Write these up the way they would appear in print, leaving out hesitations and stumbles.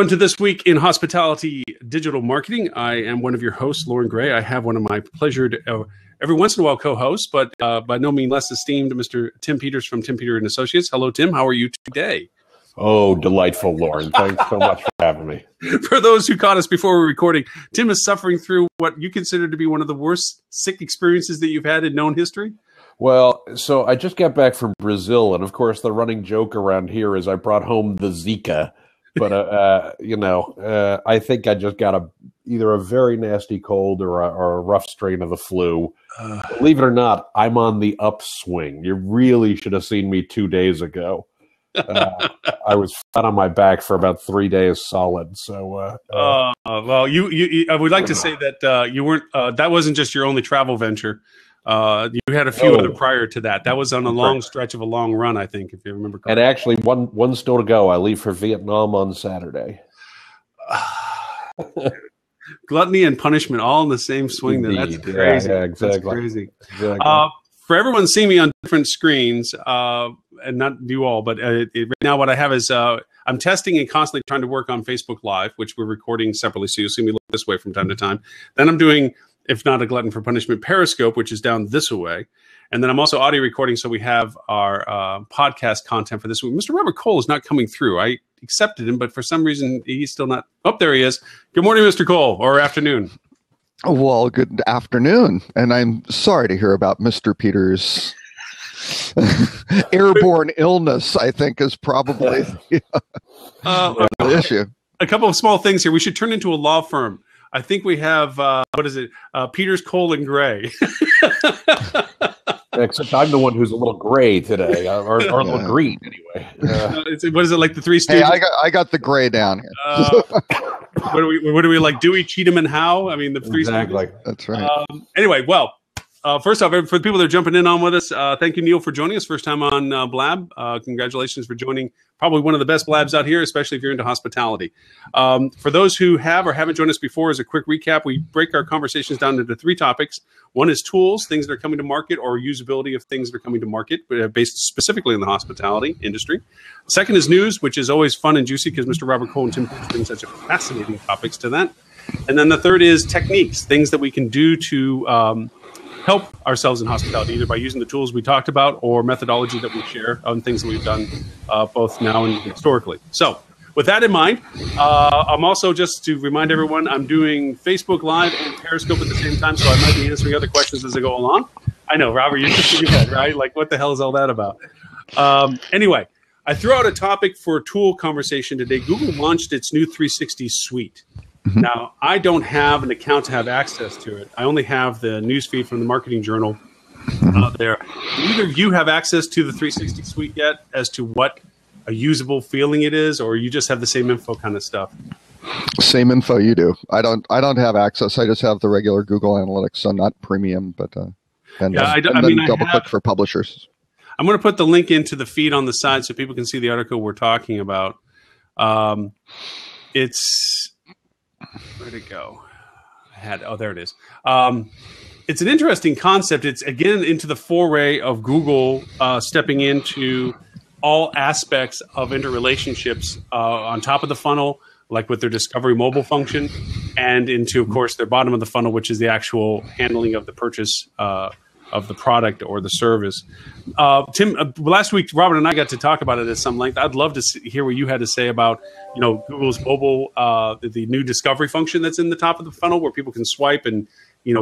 everyone, to This Week in Hospitality Digital Marketing. I am one of your hosts, Lauren Gray. I have one of my pleasured, every once in a while, co-hosts, but by no means less esteemed, Mr. Tim Peters from Tim Peters and Associates. Hello, Tim. How are you today? Oh, delightful, Lauren. Thanks so much for having me. For those who caught us before we're recording, Tim is suffering through what you consider to be one of the worst sick experiences that you've had in known history. Well, so I just got back from Brazil, and of course, the running joke around here is I brought home the Zika. But, I think I just got either a very nasty cold or a rough strain of the flu. Believe it or not, I'm on the upswing. You really should have seen me 2 days ago. I was flat on my back for about 3 days solid. So, well, you I would like to say that you weren't. That wasn't just your only travel venture. You had a few other prior to that. That was on a long stretch of a long run, I think, if you remember correctly. And actually, one still to go. I leave for Vietnam on Saturday. Gluttony and punishment all in the same swing. That's crazy. Yeah, exactly. That's crazy. Exactly. For everyone seeing me on different screens, and not you all, but right now what I have is I'm testing and constantly trying to work on Facebook Live, which we're recording separately, so you'll see me look this way from time to time. Then I'm doing, if not a glutton for punishment, Periscope, which is down this way. And then I'm also audio recording, so we have our podcast content for this week. Mr. Robert Cole is not coming through. I accepted him, but for some reason, he's still not. Oh, there he is. Good morning, Mr. Cole, or afternoon. Well, good afternoon. And I'm sorry to hear about Mr. Peters' airborne illness, I think, is probably the issue. A couple of small things here. We should turn into a law firm. I think we have, Peters, Cole, and Gray. Except I'm the one who's a little gray today, or a little green anyway. What is it, like the Three Stooges? Hey, I got the gray down here. What are we like? Dewey, Cheatham, and Howe? I mean, the Three Exactly. Stooges. That's right. Anyway, well, first off, for the people that are jumping in on with us, thank you, Neil, for joining us. First time on Blab. Congratulations for joining probably one of the best Blabs out here, especially if you're into hospitality. For those who have or haven't joined us before, as a quick recap, we break our conversations down into three topics. One is tools, things that are coming to market, or usability of things that are coming to market, based specifically in the hospitality industry. Second is news, which is always fun and juicy because Mr. Robert Cole and Tim Peters bring such fascinating topics to that. And then the third is techniques, things that we can do to help ourselves in hospitality, either by using the tools we talked about or methodology that we share on things that we've done both now and historically. So with that in mind, I'm also, just to remind everyone, I'm doing Facebook Live and Periscope at the same time, so I might be answering other questions as I go along. I know, Robert, you're just thinking that, right? Like, what the hell is all that about? Anyway, I threw out a topic for a tool conversation today. Google launched its new 360 suite. Mm-hmm. Now, I don't have an account to have access to it. I only have the newsfeed from the Marketing Journal there. Do either of you have access to the 360 suite yet as to what a usable feeling it is, or you just have the same info kind of stuff? Same info you do. I don't have access. I just have the regular Google Analytics, so not premium, but double click for publishers. I'm going to put the link into the feed on the side so people can see the article we're talking about. It's where'd it go? There it is. It's an interesting concept. It's again into the foray of Google stepping into all aspects of interrelationships on top of the funnel, like with their Discovery mobile function, and into, of course, their bottom of the funnel, which is the actual handling of the purchase of the product or the service. Tim, last week, Robert and I got to talk about it at some length. I'd love to hear what you had to say about, Google's mobile, the new Discovery function that's in the top of the funnel, where people can swipe and,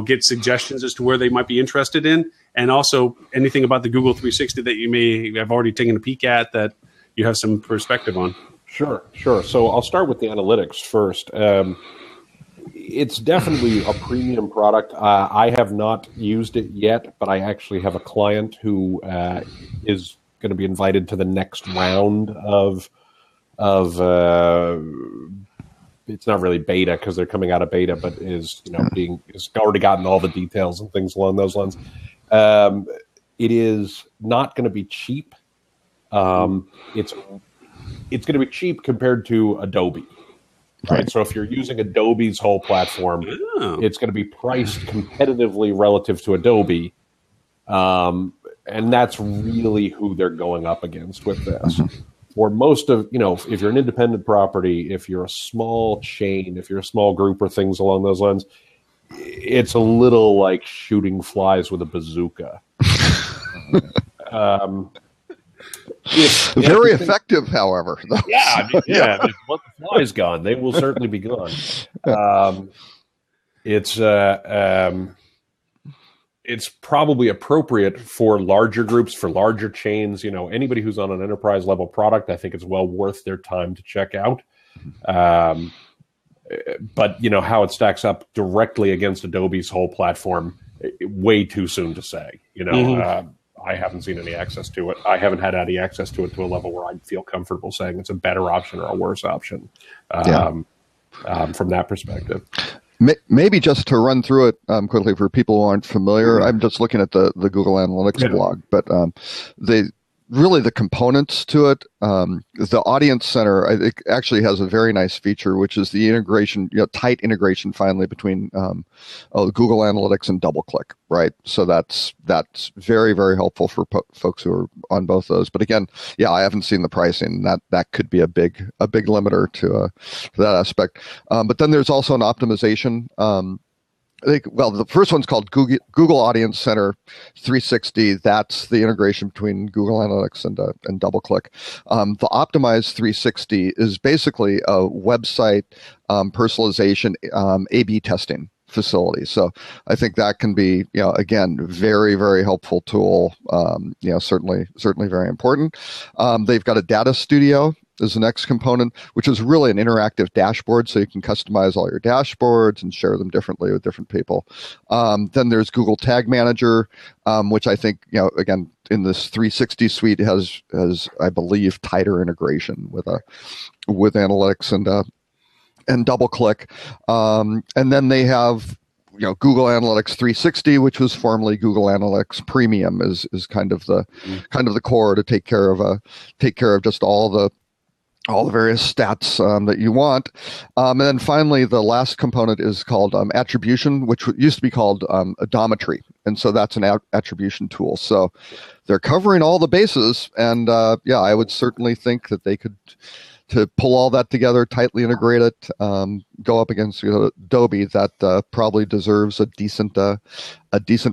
get suggestions as to where they might be interested in, and also anything about the Google 360 that you may have already taken a peek at that you have some perspective on. Sure. So I'll start with the analytics first. It's definitely a premium product. I have not used it yet, but I actually have a client who is going to be invited to the next round of it's not really beta because they're coming out of beta, but is already gotten all the details and things along those lines. It is not going to be cheap. It's going to be cheap compared to Adobe. Right. So if you're using Adobe's whole platform, it's going to be priced competitively relative to Adobe. And that's really who they're going up against with this. for most of, if you're an independent property, if you're a small chain, if you're a small group or things along those lines, it's a little like shooting flies with a bazooka. Very effective, however. Yeah, once the fly's gone, they will certainly be gone. It's probably appropriate for larger groups, for larger chains. Anybody who's on an enterprise level product, I think it's well worth their time to check out. But how it stacks up directly against Adobe's whole platform, way too soon to say. I haven't seen any access to it. I haven't had any access to it to a level where I'd feel comfortable saying it's a better option or a worse option from that perspective. Maybe just to run through it quickly for people who aren't familiar, I'm just looking at the Google Analytics blog, but really the components to it, the Audience Center, I think, actually has a very nice feature, which is the integration, tight integration finally between Google Analytics and DoubleClick, right? So that's very, very helpful for folks who are on both those. But again, I haven't seen the pricing. That could be a big limiter to that aspect. But then there's also an optimization. The first one's called Google Audience Center 360. That's the integration between Google Analytics and DoubleClick. The Optimize 360 is basically a website personalization A/B testing facility. So I think that can be, again, very, very helpful tool. Certainly very important. They've got a data studio is the next component, which is really an interactive dashboard, so you can customize all your dashboards and share them differently with different people. Then there's Google Tag Manager, which I think, again, in this 360 suite has I believe tighter integration with analytics and DoubleClick. And then they have Google Analytics 360, which was formerly Google Analytics Premium, is kind of the core to take care of just all the various stats that you want. And then finally, the last component is called attribution, which used to be called odometry. And so that's an attribution tool. So they're covering all the bases. And I would certainly think that they could, to pull all that together, tightly integrate it, go up against Adobe, that probably deserves a decent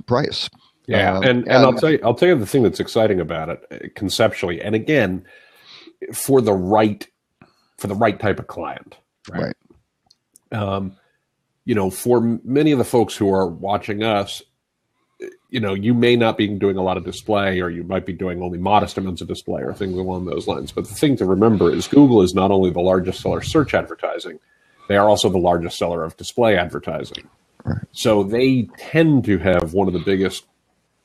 price. Yeah, and I'll tell you the thing that's exciting about it conceptually, and again, for the right type of client, right? For many of the folks who are watching us, you may not be doing a lot of display, or you might be doing only modest amounts of display or things along those lines. But the thing to remember is Google is not only the largest seller of search advertising, they are also the largest seller of display advertising. Right. So they tend to have one of the biggest,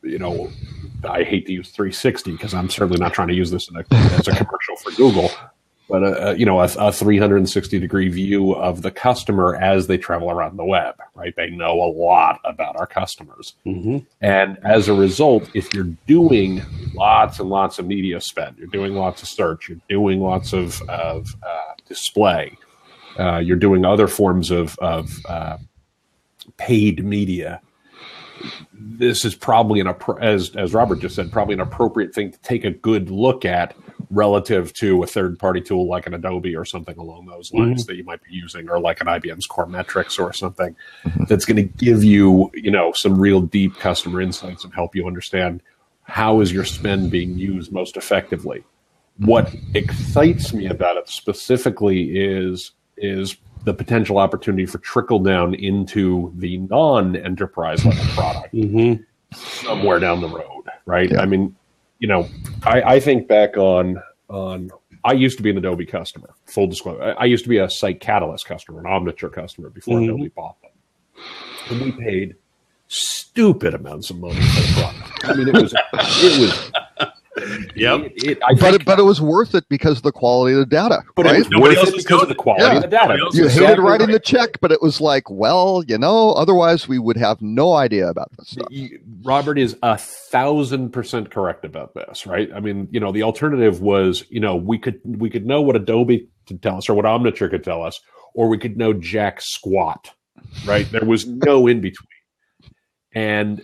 I hate to use 360 because I'm certainly not trying to use this as a commercial for Google, but a 360-degree view of the customer as they travel around the web, right? They know a lot about our customers. Mm-hmm. And as a result, if you're doing lots and lots of media spend, you're doing lots of search, you're doing lots of display, you're doing other forms of paid media, this is probably as Robert just said, probably an appropriate thing to take a good look at relative to a third-party tool like an Adobe or something along those lines that you might be using, or like an IBM's Core Metrics or something that's going to give you, some real deep customer insights and help you understand how is your spend being used most effectively. What excites me about it specifically is the potential opportunity for trickle down into the non-enterprise level product somewhere down the road, right? Yeah. I mean, I think back on I used to be an Adobe customer, full disclosure. I used to be a Site Catalyst customer, an Omniture customer before Adobe bought them. And we paid stupid amounts of money for the product. I mean, it was Yep. But it was worth it because of the quality of the data. But right? it was worth it because of the quality of the data. You hated writing the check, but it was like, otherwise we would have no idea about this stuff. Robert is 1,000% correct about this, right? I mean, the alternative was, we could know what Adobe could tell us or what Omniture could tell us, or we could know jack squat, right? There was no in between. And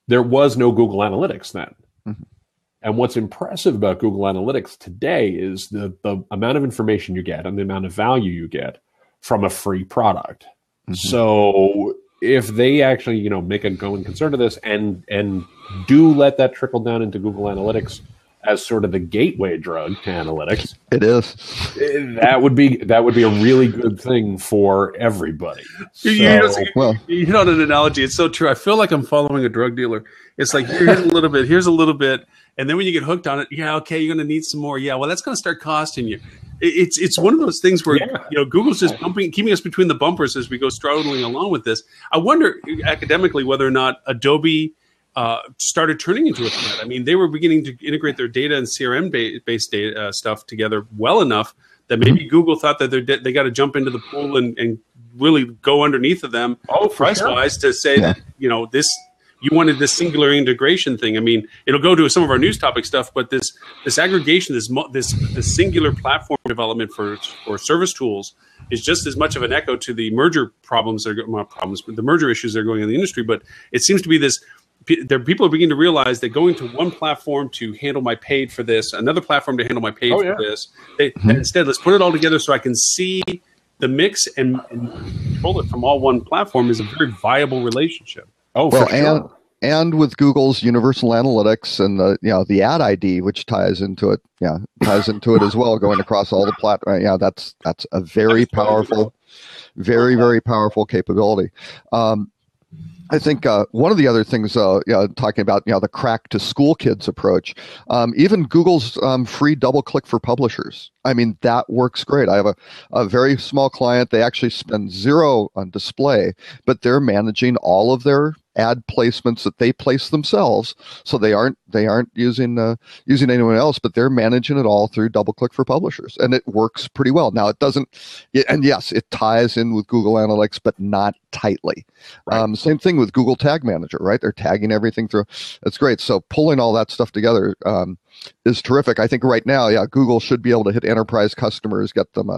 there was no Google Analytics then. And what's impressive about Google Analytics today is the amount of information you get and the amount of value you get from a free product. Mm-hmm. So if they actually, make a going concern of this and do let that trickle down into Google Analytics as sort of the gateway drug to analytics, it is. That would be a really good thing for everybody. So, you hit on an analogy. It's so true. I feel like I'm following a drug dealer. It's like here's a little bit, and then when you get hooked on it, okay, you're going to need some more. Yeah, well, that's going to start costing you. It's one of those things where Google's just keeping us between the bumpers as we go struggling along with this. I wonder academically whether or not Adobe started turning into a threat. I mean, they were beginning to integrate their data and CRM-based data stuff together well enough that maybe Google thought that they got to jump into the pool and really go underneath of them price-wise to say that, this you wanted this singular integration thing. I mean, it'll go to some of our news topic stuff, but this aggregation, this singular platform development for service tools is just as much of an echo to the merger the merger issues that are going in the industry. But it seems to be this. People are beginning to realize that going to one platform to handle my paid for this, another platform to handle my paid for this. Instead, let's put it all together so I can see the mix and control it from all one platform is a very viable relationship. Oh, well, for sure. And with Google's Universal Analytics and the Ad ID, which ties into it, as well, going across all the platforms. That's a very powerful, very powerful capability. I think one of the other things, talking about the crack to school kids approach, even Google's free double-click for publishers. I mean, that works great. I have a very small client. They actually spend $0 on display, but they're managing all of their ad placements that they place themselves, so they aren't using anyone else, but they're managing it all through DoubleClick for Publishers, and it works pretty well. Now it doesn't, and yes, it ties in with Google Analytics, but not tightly. Right. Same thing with Google Tag Manager, right? They're tagging everything through. That's great. So pulling all that stuff together is terrific. I think right now, Google should be able to hit enterprise customers, get them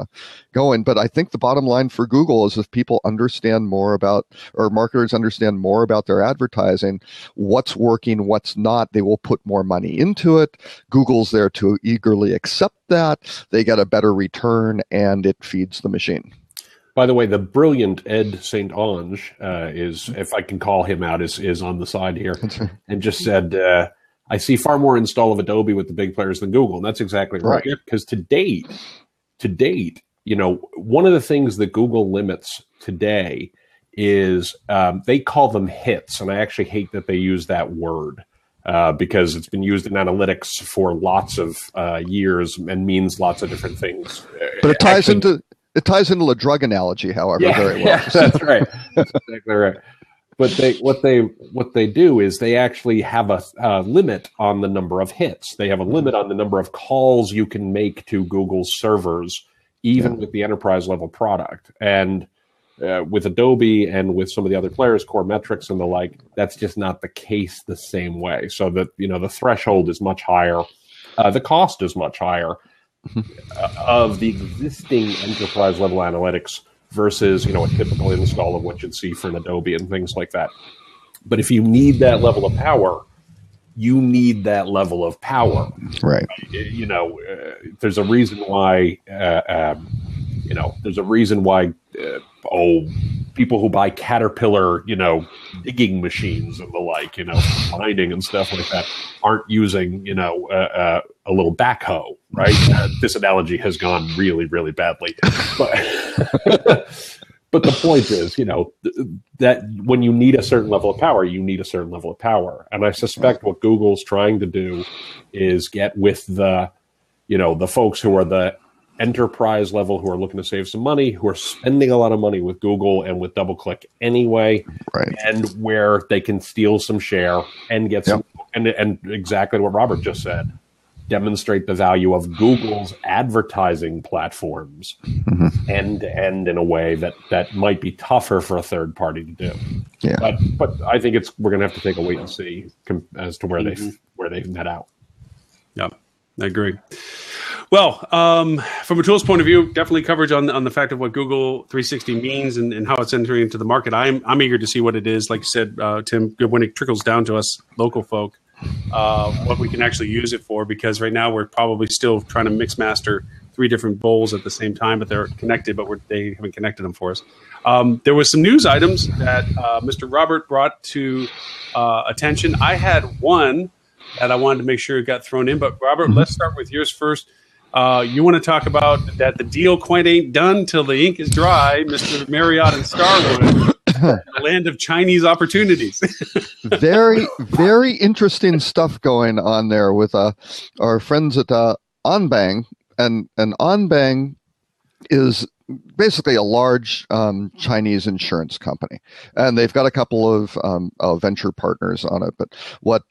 going. But I think the bottom line for Google is if people understand more about, or marketers understand more about their advertising, what's working, what's not, they will put more money into it. Google's there to eagerly accept that. They get a better return, and it feeds the machine. By the way, the brilliant Ed St. Ange is, if I can call him out, is on the side here, and just said, I see far more install of Adobe with the big players than Google. And that's exactly right. Because to date, one of the things that Google limits today is they call them hits. And I actually hate that they use that word because it's been used in analytics for lots of years and means lots of different things. But it ties into the drug analogy, however, very well. Yeah, that's right. That's exactly right. But what they do is they actually have a limit on the number of hits. They have a limit on the number of calls you can make to Google's servers, even with the enterprise level product. And with Adobe and with some of the other players, Core Metrics and the like, that's just not the case the same way. So that the threshold is much higher, the cost is much higher of the existing enterprise level analytics versus, a typical install of what you'd see for an Adobe and things like that. But if you need that level of power, you need that level of power. Right. There's a reason why, people who buy Caterpillar, digging machines and the like, mining and stuff like that aren't using, a little backhoe, right? This analogy has gone really, really badly. But the point is, that when you need a certain level of power, you need a certain level of power. And I suspect what Google's trying to do is get with the folks who are the enterprise level, who are looking to save some money, who are spending a lot of money with Google and with DoubleClick anyway, and where they can steal some share and get some, and exactly what Robert just said, demonstrate the value of Google's advertising platforms end to end in a way that might be tougher for a third party to do. Yeah. But I think we're going to have to take a wait and see as to where they net out. Yeah, I agree. Well, from a tools point of view, definitely coverage on the fact of what Google 360 means and how it's entering into the market. I'm eager to see what it is. Like you said, Tim, when it trickles down to us local folk, what we can actually use it for, because right now we're probably still trying to mix master 3 different bowls at the same time, but they're connected, but they haven't connected them for us. There was some news items that Mr. Robert brought to attention. I had one that I wanted to make sure it got thrown in, but Robert, let's start with yours first. You want to talk about that the deal quite ain't done till the ink is dry, Mr. Marriott and Starwood, the land of Chinese opportunities. Very, very interesting stuff going on there with our friends at Anbang. And Anbang is basically a large Chinese insurance company, and they've got a couple of venture partners on it. But what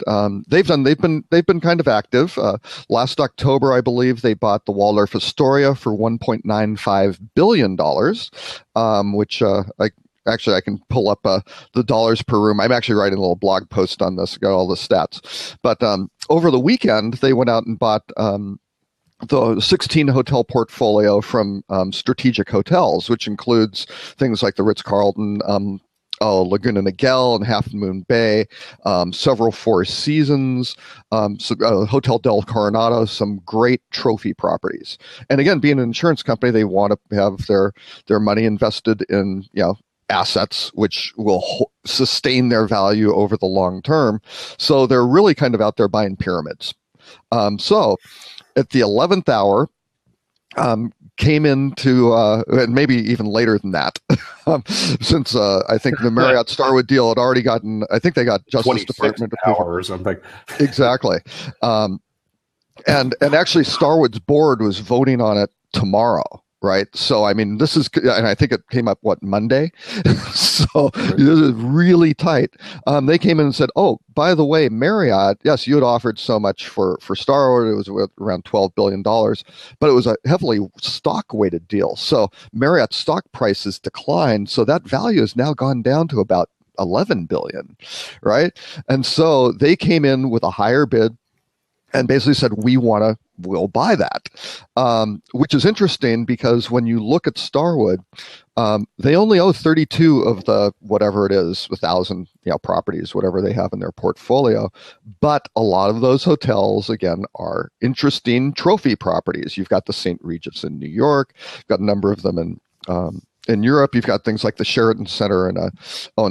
they've done, they've been kind of active. Last October, I believe, they bought the Waldorf Astoria for $1.95 billion, which I can pull up the dollars per room. I'm actually writing a little blog post on this, got all the stats. But over the weekend, they went out and bought the 16 hotel portfolio from Strategic Hotels, which includes things like the Ritz-Carlton, Laguna Niguel and Half Moon Bay, several Four Seasons, Hotel del Coronado, some great trophy properties. And again, being an insurance company, they want to have their money invested in, assets which will sustain their value over the long term. So they're really kind of out there buying pyramids. So at the 11th hour, came into, and maybe even later than that, since I think the Marriott Starwood deal had already gotten, I think they got Justice Department approval or something. Exactly. And actually Starwood's board was voting on it tomorrow. Right. So, I mean, this is, and I think it came up, Monday? So this is really tight. They came in and said, oh, by the way, Marriott, yes, you had offered so much for Starwood. It was around $12 billion, but it was a heavily stock weighted deal. So Marriott's stock prices declined. So that value has now gone down to about 11 billion. Right. And so they came in with a higher bid and basically said, we'll buy that, which is interesting because when you look at Starwood, they only owe 32 of the whatever it is, 1,000 properties, whatever they have in their portfolio. But a lot of those hotels, again, are interesting trophy properties. You've got the St. Regis in New York, you've got a number of them in Europe. You've got things like the Sheraton Center in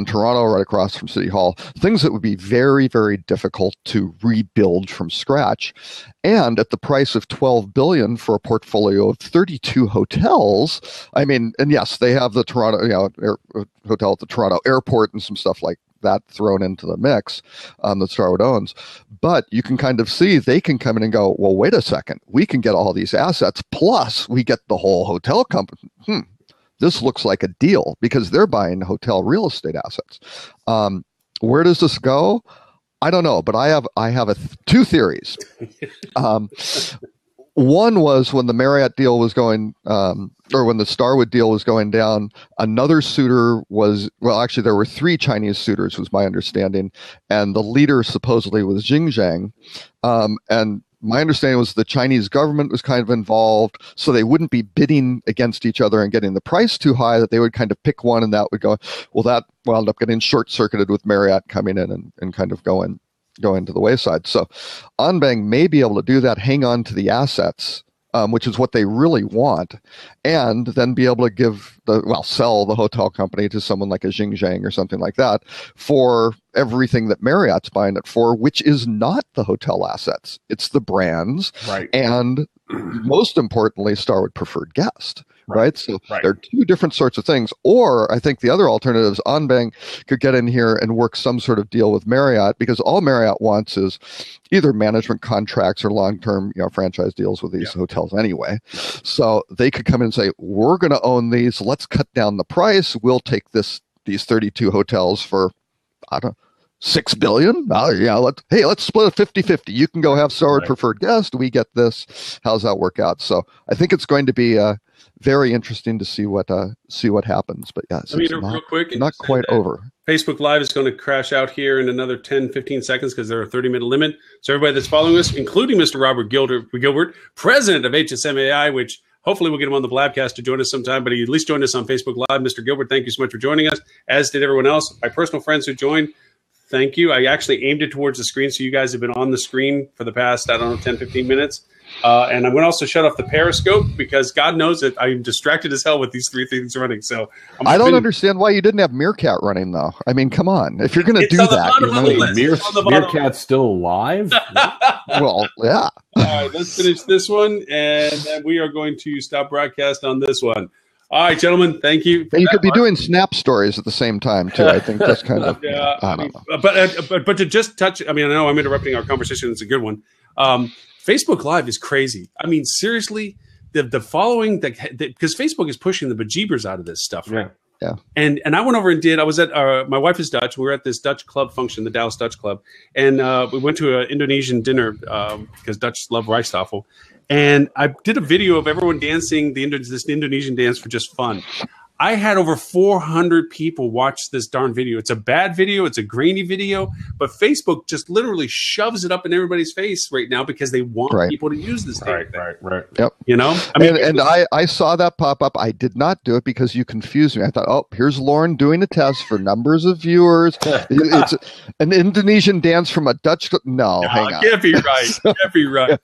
Toronto, right across from City Hall, things that would be very, very difficult to rebuild from scratch. And at the price of $12 billion for a portfolio of 32 hotels, I mean, and yes, they have the Toronto, hotel at the Toronto airport and some stuff like that thrown into the mix that Starwood owns. But you can kind of see they can come in and go, well, wait a second, we can get all these assets, plus we get the whole hotel company. This looks like a deal because they're buying hotel real estate assets. Where does this go? I don't know, but I have two theories. One was when the Marriott deal was going, or when the Starwood deal was going down, another suitor was, well, actually there were 3 Chinese suitors, was my understanding, and the leader supposedly was Xinjiang. And my understanding was the Chinese government was kind of involved, so they wouldn't be bidding against each other and getting the price too high, that they would kind of pick one and that would go, well, that wound up getting short-circuited with Marriott coming in and kind of going to the wayside. So Anbang may be able to do that, hang on to the assets, which is what they really want, and then be able to sell the hotel company to someone like a Xinjiang or something like that for everything that Marriott's buying it for, which is not the hotel assets. It's the brands, right, and most importantly, Starwood Preferred Guest. Right. So there are 2 different sorts of things. Or I think the other alternative is Anbang could get in here and work some sort of deal with Marriott, because all Marriott wants is either management contracts or long-term, franchise deals with these hotels anyway. So they could come in and say, we're going to own these. Let's cut down the price. We'll take these 32 hotels for, I don't know, $6 billion. Let's split it 50-50. You can go have Starwood Preferred Guest. We get this. How's that work out? So I think it's going to be very interesting to see what happens. But yeah, real quick, not quite over. Facebook Live is going to crash out here in another 10-15 seconds because they're a 30-minute limit. So everybody that's following us, including Mr. Robert Gilbert, president of HSMAI, which hopefully we'll get him on the Blabcast to join us sometime, but he at least joined us on Facebook Live. Mr. Gilbert, thank you so much for joining us, as did everyone else. My personal friends who joined, Thank you. I actually aimed it towards the screen, so you guys have been on the screen for the past, 10, 15 minutes. And I'm going to also shut off the Periscope because God knows that I'm distracted as hell with these three things running. So I don't understand why you didn't have Meerkat running, though. I mean, come on. If you're going to do that, Meerkat's still alive? Well, yeah. All right, let's finish this one, and then we are going to stop broadcast on this one. All right, gentlemen, thank you. And you could be doing Snap stories at the same time, too. I think that's kind of, I don't know. But to just touch, I know I'm interrupting our conversation. It's a good one. Facebook Live is crazy. I mean, seriously, the following, because Facebook is pushing the bejeebers out of this stuff, right? Yeah. And I went over and I was at, my wife is Dutch. We were at this Dutch club function, the Dallas Dutch Club. And we went to an Indonesian dinner because Dutch love Rijstafel. And I did a video of everyone dancing this Indonesian dance for just fun. I had over 400 people watch this darn video. It's a bad video. It's a grainy video. But Facebook just literally shoves it up in everybody's face right now because they want people to use this thing. Right. Yep. You know? I saw that pop up. I did not do it because you confused me. I thought, oh, here's Lauren doing a test for numbers of viewers. It's an Indonesian dance from a Dutch. No, hang on. Can't be right. Can't be right.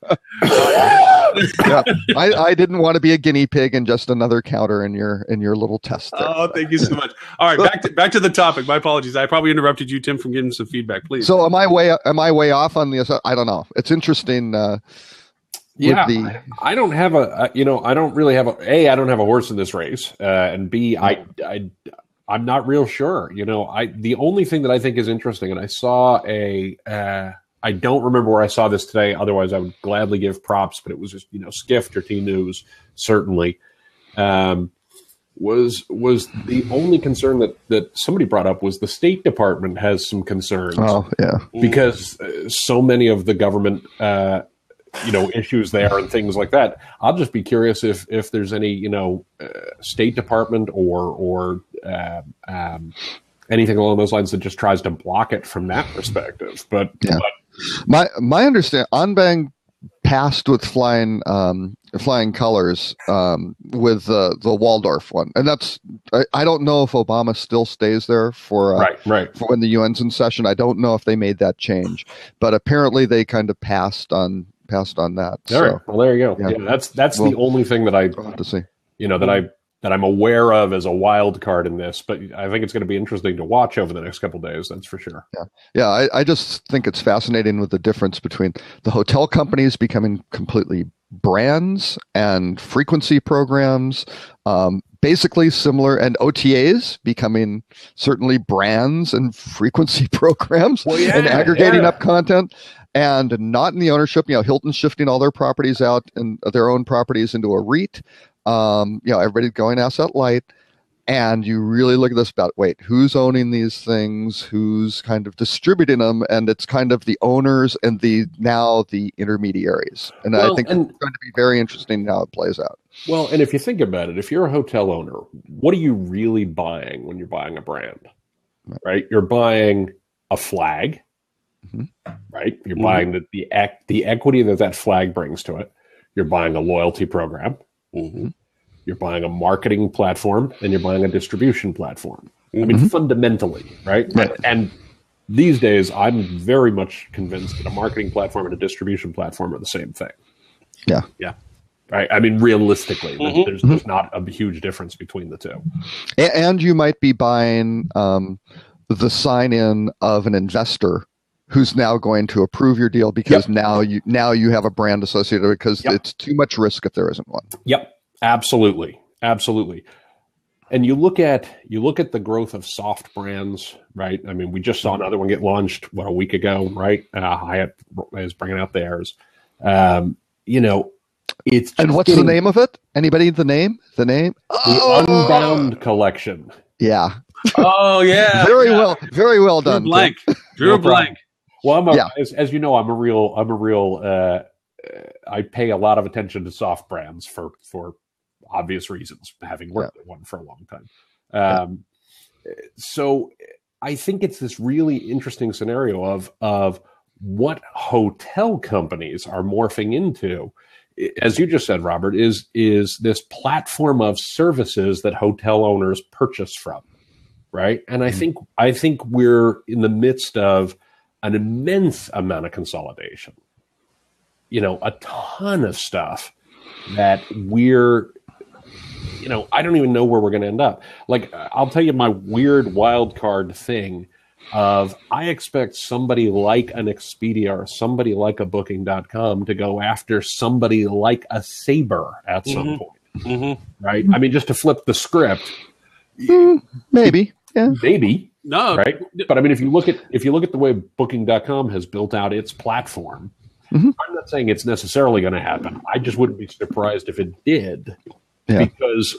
Yeah, I didn't want to be a guinea pig and just another counter in your little test there. Oh, thank you so much. All right, back to the topic. My apologies. I probably interrupted you, Tim, from giving some feedback. Please. So am I way off on this? I don't know. It's interesting. I don't have I don't really have I don't have a horse in this race, and B, I'm not real sure. The only thing that I think is interesting, and I saw I don't remember where I saw this today. Otherwise, I would gladly give props, but it was just Skift or T News certainly. Was the only concern that somebody brought up was the State Department has some concerns. Oh, yeah. Because so many of the government, issues there and things like that. I'll just be curious if there's any, State Department or anything along those lines that just tries to block it from that perspective. But my understanding, Anbang passed with flying colors with the Waldorf one, and that's I don't know if Obama still stays there for for when the UN's in session. I don't know if they made that change, but apparently they kind of passed on that. All right. Well, there you go. Yeah, that's the only thing that I to see. That I'm aware of as a wild card in this, but I think it's going to be interesting to watch over the next couple of days. That's for sure. Yeah. I just think it's fascinating with the difference between the hotel companies becoming completely brands and frequency programs, basically similar, and OTAs becoming certainly brands and frequency programs and aggregating up content. And not in the ownership. Hilton's shifting all their properties out and their own properties into a REIT. Everybody's going asset light, and you really look at this about, wait, who's owning these things? Who's kind of distributing them? And it's kind of the owners and the intermediaries. And I think it's going to be very interesting how it plays out. Well, and if you think about it, if you're a hotel owner, what are you really buying when you're buying a brand, right? You're buying a flag, right? You're buying the equity that flag brings to it. You're buying a loyalty program. You're buying a marketing platform, and you're buying a distribution platform. I mean, fundamentally, right? And these days, I'm very much convinced that a marketing platform and a distribution platform are the same thing. Yeah. Right. I mean, realistically, there's not a huge difference between the two. And you might be buying the sign-in of an investor who's now going to approve your deal because now you have a brand associated with it because it's too much risk if there isn't one. Yep, absolutely. And you look at the growth of soft brands, right? I mean, we just saw another one get launched a week ago, right? Hyatt is bringing out theirs. It's and what's the name of it? Anybody the name? The Unbound Collection. Yeah. Oh yeah. Very well done. Drew Blank. Well, as you know, I'm a real. I pay a lot of attention to soft brands for obvious reasons, having worked at one for a long time. So I think it's this really interesting scenario of what hotel companies are morphing into. As you just said, Robert, is this platform of services that hotel owners purchase from. right? And I think we're in the midst of an immense amount of consolidation. You know, a ton of stuff that we're, you know, I don't even know where we're going to end up. Like, I'll tell you my weird wild card thing of I expect somebody like an Expedia or somebody like a Booking.com to go after somebody like a Sabre at some point, right? I mean, just to flip the script. Maybe. Yeah. Maybe. No. Right. But I mean, if you look at the way Booking.com has built out its platform, I'm not saying it's necessarily going to happen. I just wouldn't be surprised if it did, because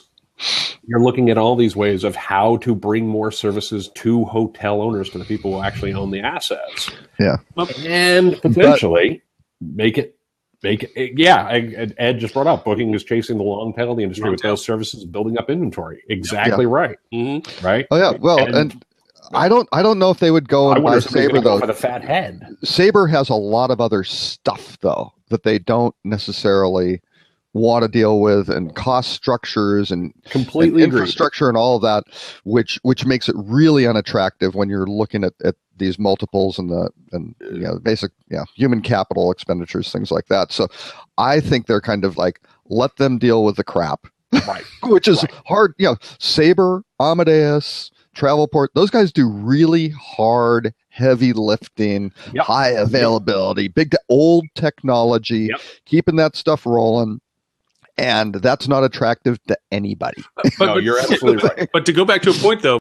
you're looking at all these ways of how to bring more services to hotel owners, to the people who actually own the assets. Yeah. And potentially make it. Yeah, Ed just brought up Booking is chasing the long tail of the industry with those services, building up inventory. Exactly right. Right. Oh yeah. Well, and I don't know if they would go and buy Sabre though. For the fat head, Sabre has a lot of other stuff though that they don't necessarily want to deal with, and cost structures and infrastructure and all of that, which makes it really unattractive when you're looking at these multiples and you know, basic human capital expenditures, things like that. So I think they're kind of like, let them deal with the crap, right? Which is hard. You know, Sabre, Amadeus, Travelport, those guys do really hard, heavy lifting, high availability, big old technology, keeping that stuff rolling. And that's not attractive to anybody. No, you're absolutely right. But to go back to a point, though,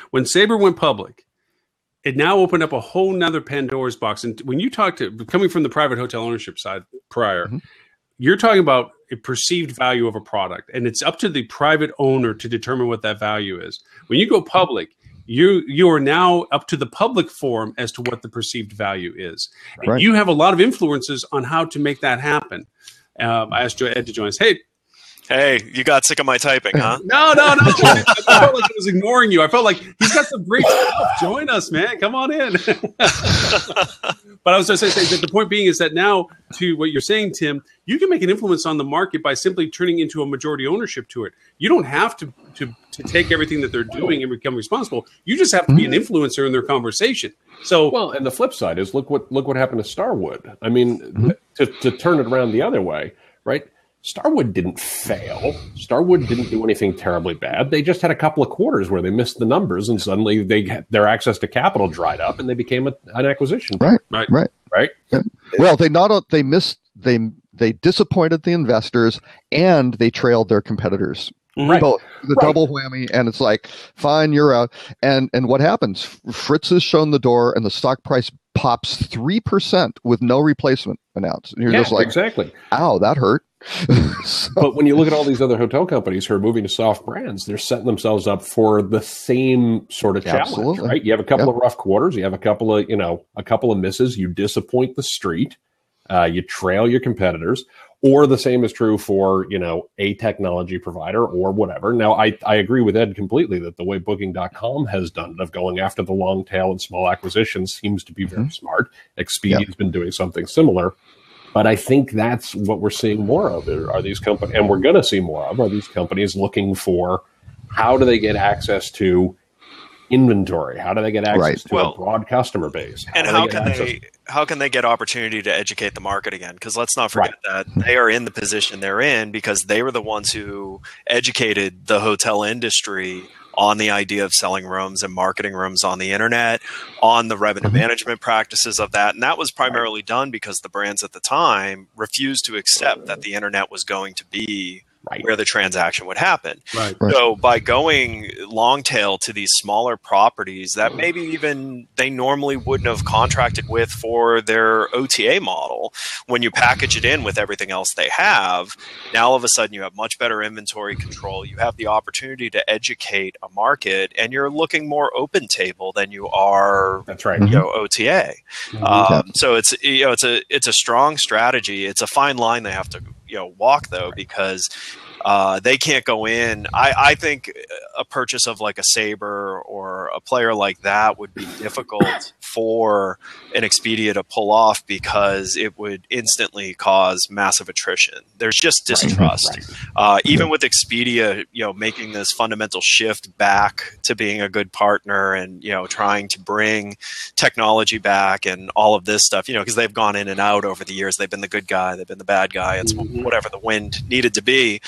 when Sabre went public, it now opened up a whole nother Pandora's box. And when you talk to, coming from the private hotel ownership side prior, you're talking about a perceived value of a product. And it's up to the private owner to determine what that value is. When you go public, you are now up to the public forum as to what the perceived value is. And you have a lot of influences on how to make that happen. I asked Ed to join us. Hey, you got sick of my typing, huh? No. I felt like I was ignoring you. I felt like he's got some great stuff. Join us, man. Come on in. But I was just saying that the point being is that now, to what you're saying, Tim, you can make an influence on the market by simply turning into a majority ownership to it. You don't have to take everything that they're doing and become responsible. You just have to be an influencer in their conversation. So, well, and the flip side is look what happened to Starwood. I mean, to turn it around the other way, right? Starwood didn't fail. Starwood didn't do anything terribly bad. They just had a couple of quarters where they missed the numbers, and suddenly their access to capital dried up, and they became an acquisition. Right. Yeah. Well, they disappointed the investors, and they trailed their competitors. Both the double whammy, and it's like, fine, you're out. And what happens? Fritz is shown the door, and the stock price pops 3% with no replacement announced. And you're just like, exactly. Ow, that hurt. But when you look at all these other hotel companies who are moving to soft brands, they're setting themselves up for the same sort of challenge, right? You have a couple of rough quarters, you have a couple of misses, you disappoint the street, you trail your competitors, or the same is true for, a technology provider or whatever. Now, I agree with Ed completely that the way Booking.com has done it of going after the long tail and small acquisitions seems to be very smart. Expedia has been doing something similar. But I think that's what we're seeing more of. Are these companies, and we're going to see more of, are these companies looking for how do they get access to inventory? How do they get access to a broad customer base? How can they get opportunity to educate the market again? Because let's not forget that they are in the position they're in because they were the ones who educated the hotel industry on the idea of selling rooms and marketing rooms on the internet, on the revenue management practices of that. And that was primarily done because the brands at the time refused to accept that the internet was going to be where the transaction would happen. So by going long tail to these smaller properties that maybe even they normally wouldn't have contracted with for their OTA model, when you package it in with everything else they have, now all of a sudden you have much better inventory control. You have the opportunity to educate a market, and you're looking more open table than you are OTA. So it's a strong strategy. It's a fine line they have to walk though, because they can't go in. I think a purchase of like a Sabre or a player like that would be difficult for an Expedia to pull off because it would instantly cause massive attrition. There's just distrust. Even with Expedia, making this fundamental shift back to being a good partner and, trying to bring technology back and all of this stuff, because they've gone in and out over the years. They've been the good guy. They've been the bad guy. It's whatever the wind needed to be.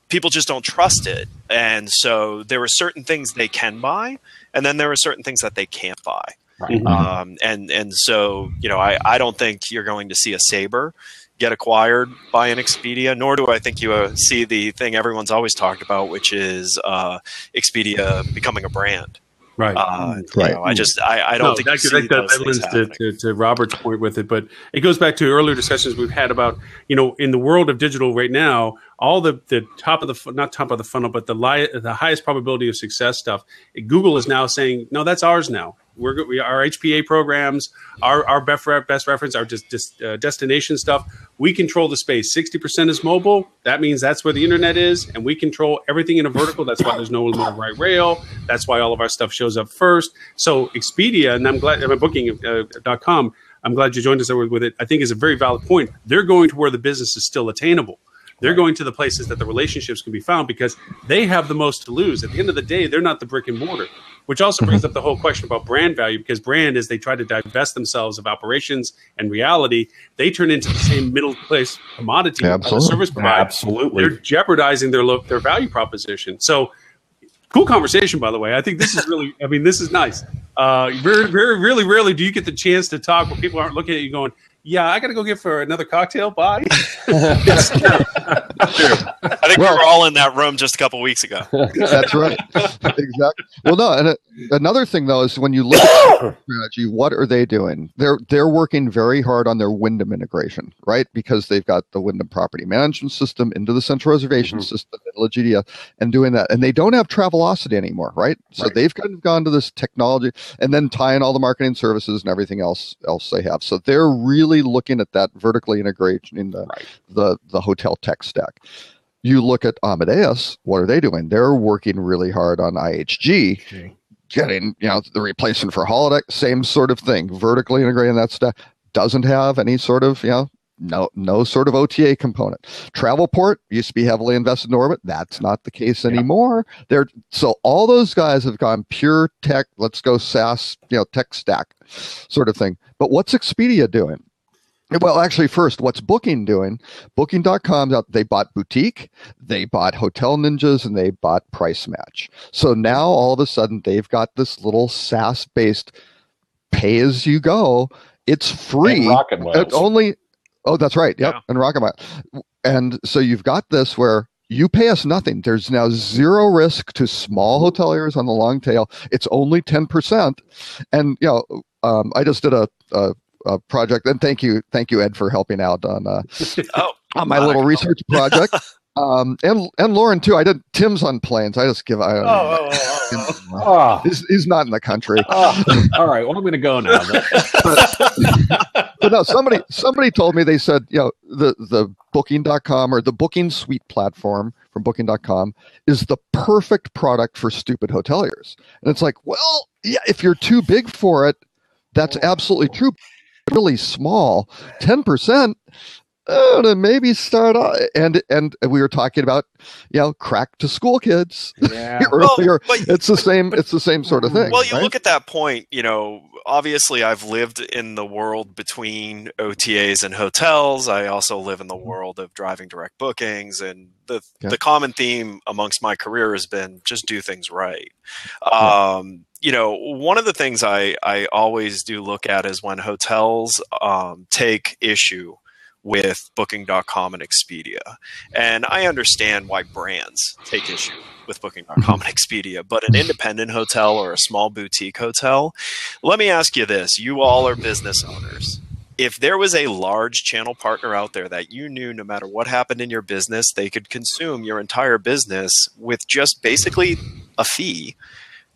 People just don't trust it. And so there are certain things they can buy, and then there are certain things that they can't buy. And so, I don't think you're going to see a Sabre get acquired by an Expedia, nor do I think you see the thing everyone's always talked about, which is Expedia becoming a brand. I don't think that lends to Robert's point with it, but it goes back to earlier discussions we've had about, in the world of digital right now, all the top of the, not top of the funnel, but the highest probability of success stuff, Google is now saying, no, that's ours now. Our HPA programs, our best reference, our destination stuff, we control the space. 60% is mobile. That means that's where the internet is, and we control everything in a vertical. That's why there's no more right rail. That's why all of our stuff shows up first. So Expedia, and I'm glad, Booking.com, I'm glad you joined us with it, I think is a very valid point. They're going to where the business is still attainable. They're going to the places that the relationships can be found because they have the most to lose. At the end of the day, they're not the brick and mortar, which also brings up the whole question about brand value, because brand, as they try to divest themselves of operations and reality, they turn into the same middle place commodity as a service provider. Absolutely. They're jeopardizing their value proposition. So cool conversation, by the way. I think this is really, this is nice. Really rarely do you get the chance to talk where people aren't looking at you going, yeah, I got to go get for another cocktail. Bye. I think we were all in that room just a couple weeks ago. That's right. Exactly. Well, no, and another thing though is when you look at strategy, what are they doing? They're working very hard on their Wyndham integration, right? Because they've got the Wyndham property management system into the central reservation system, GDS, and doing that. And they don't have Travelocity anymore, right? So they've kind of gone to this technology and then tying all the marketing services and everything else they have. So they're really looking at that vertically integration in the hotel tech stack. You look at Amadeus, what are they doing? They're working really hard on IHG, getting the replacement for Holodeck, same sort of thing, vertically integrating that stack. Doesn't have any sort of no sort of OTA component. Travelport used to be heavily invested in Orbit. That's not the case anymore. So all those guys have gone pure tech. Let's go SaaS, tech stack sort of thing. But what's Expedia doing? Well, actually, first, what's Booking doing? Booking.com, they bought Boutique, they bought Hotel Ninjas, and they bought Price Match. So now, all of a sudden, they've got this little SaaS-based pay-as-you-go. It's free. And Oh, that's right. Yep, and Rocket Miles. And so you've got this where you pay us nothing. There's now zero risk to small hoteliers on the long tail. It's only 10%. And, I just did a project, and thank you, Ed, for helping out on on my little research project. And Lauren too. I did. Tim's on planes. I just give. He's not in the country. All right. Well, I'm going to go now. But no, somebody told me, they said, the Booking.com or the Booking Suite platform from Booking.com is the perfect product for stupid hoteliers. And it's like, well, yeah, if you're too big for it, that's absolutely true. Really small, 10%. To maybe start off, and we were talking about crack to school kids earlier. It's the same sort of thing. Well, you look at that point. Obviously, I've lived in the world between OTAs and hotels. I also live in the world of driving direct bookings, and the common theme amongst my career has been just do things right. One of the things I always do look at is when hotels take issue with Booking.com and Expedia. And I understand why brands take issue with Booking.com and Expedia, but an independent hotel or a small boutique hotel, let me ask you this. You all are business owners. If there was a large channel partner out there that you knew no matter what happened in your business, they could consume your entire business with just basically a fee,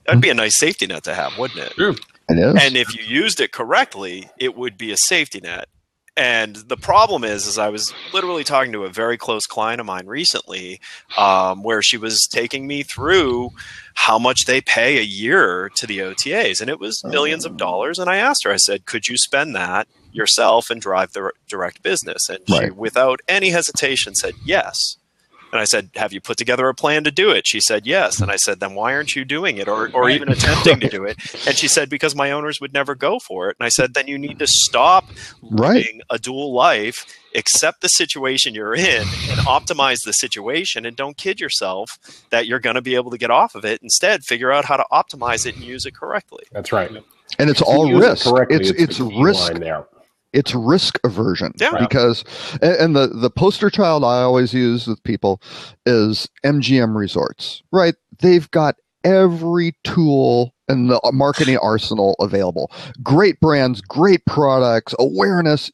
that'd be a nice safety net to have, wouldn't it? Sure. It is. And if you used it correctly, it would be a safety net. And the problem is I was literally talking to a very close client of mine recently, where she was taking me through how much they pay a year to the OTAs, and it was millions of dollars. And I asked her, I said, could you spend that yourself and drive the direct business? And she, without any hesitation, said yes. And I said, have you put together a plan to do it? She said, yes. And I said, then why aren't you doing it or even attempting to do it? And she said, because my owners would never go for it. And I said, then you need to stop living a dual life, accept the situation you're in, and optimize the situation. And don't kid yourself that you're going to be able to get off of it. Instead, figure out how to optimize it and use it correctly. That's right. And it's all risk. It's risk. There. It's risk aversion because, and the poster child I always use with people is MGM Resorts, right? They've got every tool in the marketing arsenal available. Great brands, great products, awareness,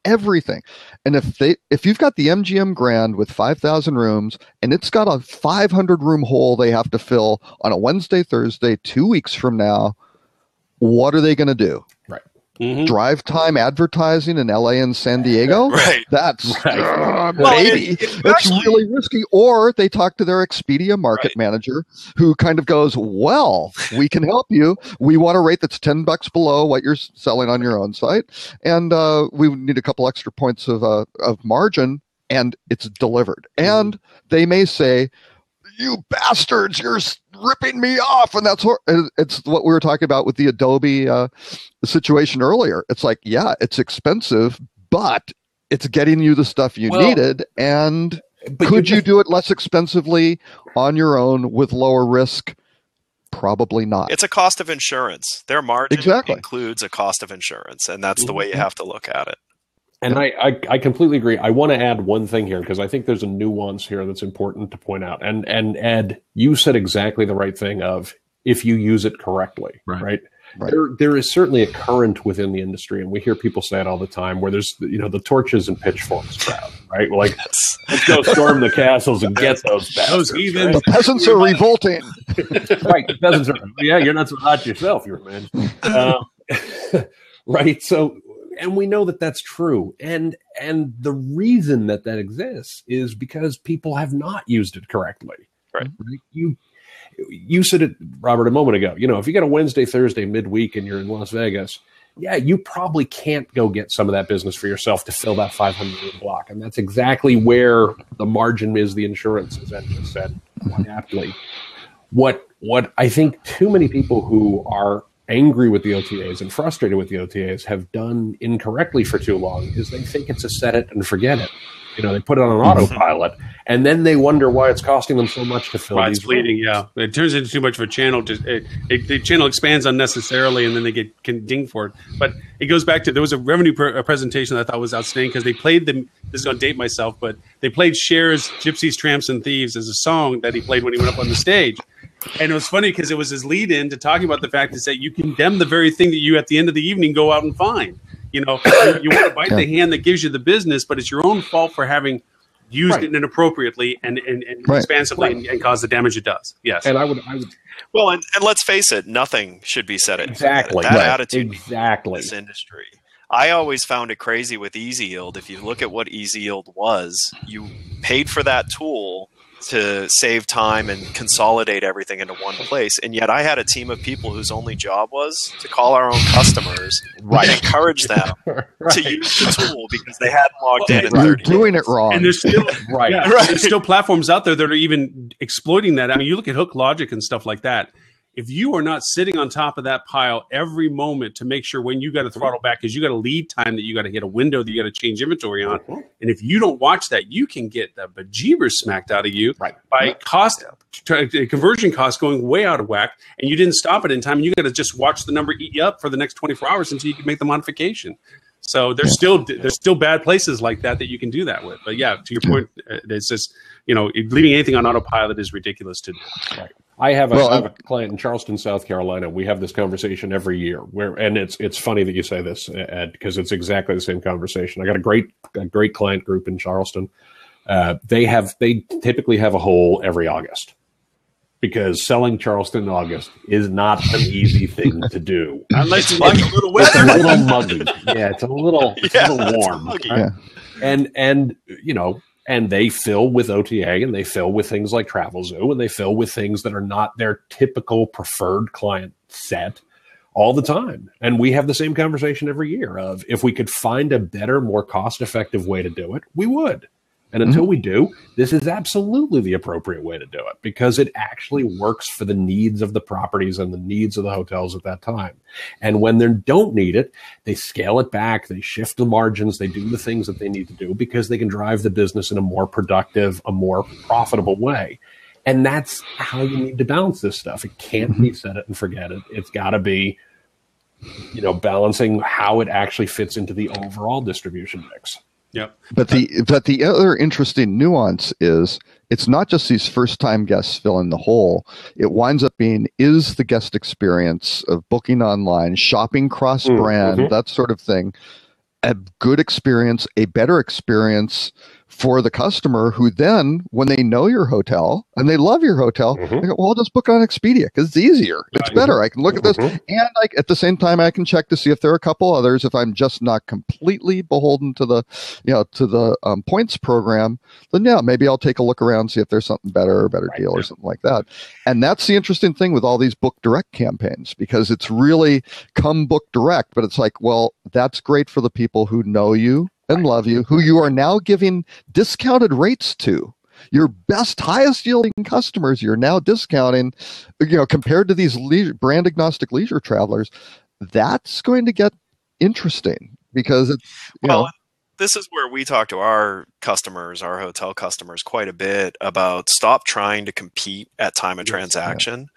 everything. And if you've got the MGM Grand with 5,000 rooms and it's got a 500 room hole they have to fill on a Wednesday, Thursday, 2 weeks from now, what are they going to do? Right. Mm-hmm. Drive time advertising in LA and San Diego? That's maybe. It's really risky. Or they talk to their Expedia market manager who kind of goes, well, we can help you. We want a rate that's $10 below what you're selling on your own site. And we need a couple extra points of margin, and it's delivered. And they may say, you bastards, you're ripping me off. And it's what we were talking about with the Adobe situation earlier. It's like, yeah, it's expensive, but it's getting you the stuff you needed. And could you do it less expensively on your own with lower risk? Probably not. It's a cost of insurance. Their margin includes a cost of insurance, and that's the way you have to look at it. And I completely agree. I want to add one thing here because I think there's a nuance here that's important to point out. And Ed, you said exactly the right thing of if you use it correctly, right? There is certainly a current within the industry, and we hear people say it all the time, where there's the torches and pitchforks crowd, right? Like, let's go storm the castles and get those bastards. Right? The peasants are revolting. Right, the peasants are. Yeah, you're not so hot yourself, you're man. Right, so. And we know that that's true. And the reason that exists is because people have not used it correctly. Right. You said it, Robert, a moment ago. If you got a Wednesday, Thursday midweek and you're in Las Vegas, you probably can't go get some of that business for yourself to fill that 500 block. And that's exactly where the margin is, the insurance, as Ed just said quite aptly. What I think too many people who are angry with the OTAs and frustrated with the OTAs have done incorrectly for too long is they think it's a set it and forget it. They put it on an autopilot, and then they wonder why it's costing them so much to fill these bleeding. Yeah, it turns into too much of a channel. The channel expands unnecessarily, and then they get dinged for it. But it goes back to there was a revenue presentation that I thought was outstanding because they played this is going to date myself, but they played Cher's "Gypsies, Tramps, and Thieves" as a song that he played when he went up on the stage. And it was funny because it was his lead-in to talking about the fact is that you condemn the very thing that you, at the end of the evening, go out and find. You want to bite the hand that gives you the business, but it's your own fault for having used it inappropriately and expansively and caused the damage it does. Yes. And I would. Well, and let's face it, nothing should be said. Exactly. That attitude in this industry. I always found it crazy with Easy Yield. If you look at what Easy Yield was, you paid for that tool to save time and consolidate everything into one place. And yet I had a team of people whose only job was to call our own customers and encourage them to use the tool because they hadn't logged in 30 You're doing it wrong. And there's still there's still platforms out there that are even exploiting that. I mean, you look at Hook Logic and stuff like that. If you are not sitting on top of that pile every moment to make sure when you got to throttle back, because you got a lead time that you got to hit a window that you got to change inventory on. And if you don't watch that, you can get the bejeebers smacked out of you by conversion costs going way out of whack. And you didn't stop it in time. And you got to just watch the number eat you up for the next 24 hours until you can make the modification. So there's still bad places like that you can do that with. But yeah, to your point, it's just, leaving anything on autopilot is ridiculous to do. Right. I have a client in Charleston, South Carolina. We have this conversation every year and it's funny that you say this, Ed, because it's exactly the same conversation. I got a great client group in Charleston. They typically have a hole every August. because selling Charleston in August is not an easy thing to do. Unless you like a little It's weather. a little muggy. Yeah, it's a little warm. muggy. Right? And and they fill with OTA, and they fill with things like Travel Zoo, and they fill with things that are not their typical preferred client set all the time. And we have the same conversation every year of, if we could find a better, more cost-effective way to do it, we would. And until we do, this is absolutely the appropriate way to do it, because it actually works for the needs of the properties and the needs of the hotels at that time. And when they don't need it, they scale it back, they shift the margins, they do the things that they need to do because they can drive the business in a more productive, a more profitable way. And that's how you need to balance this stuff. It can't be set it and forget it. It's got to be, balancing how it actually fits into the overall distribution mix. Yep. But the other interesting nuance is, it's not just these first-time guests fill in the hole. It winds up being, is the guest experience of booking online, shopping cross-brand, that sort of thing, a good experience, a better experience for the customer, who then, when they know your hotel and they love your hotel, they go, well, I'll just book it on Expedia because it's easier. It's better. I can look at this. And at the same time, I can check to see if there are a couple others. If I'm just not completely beholden to the points program, then maybe I'll take a look around, see if there's something better or better deal or something like that. And that's the interesting thing with all these book direct campaigns, because it's really come book direct, but it's like, well, that's great for the people who know you and love you, who you are now giving discounted rates to. Your best, highest yielding customers, you're now discounting, compared to these brand agnostic leisure travelers. That's going to get interesting, because it's, this is where we talk to our customers, our hotel customers, quite a bit about stop trying to compete at time of transaction and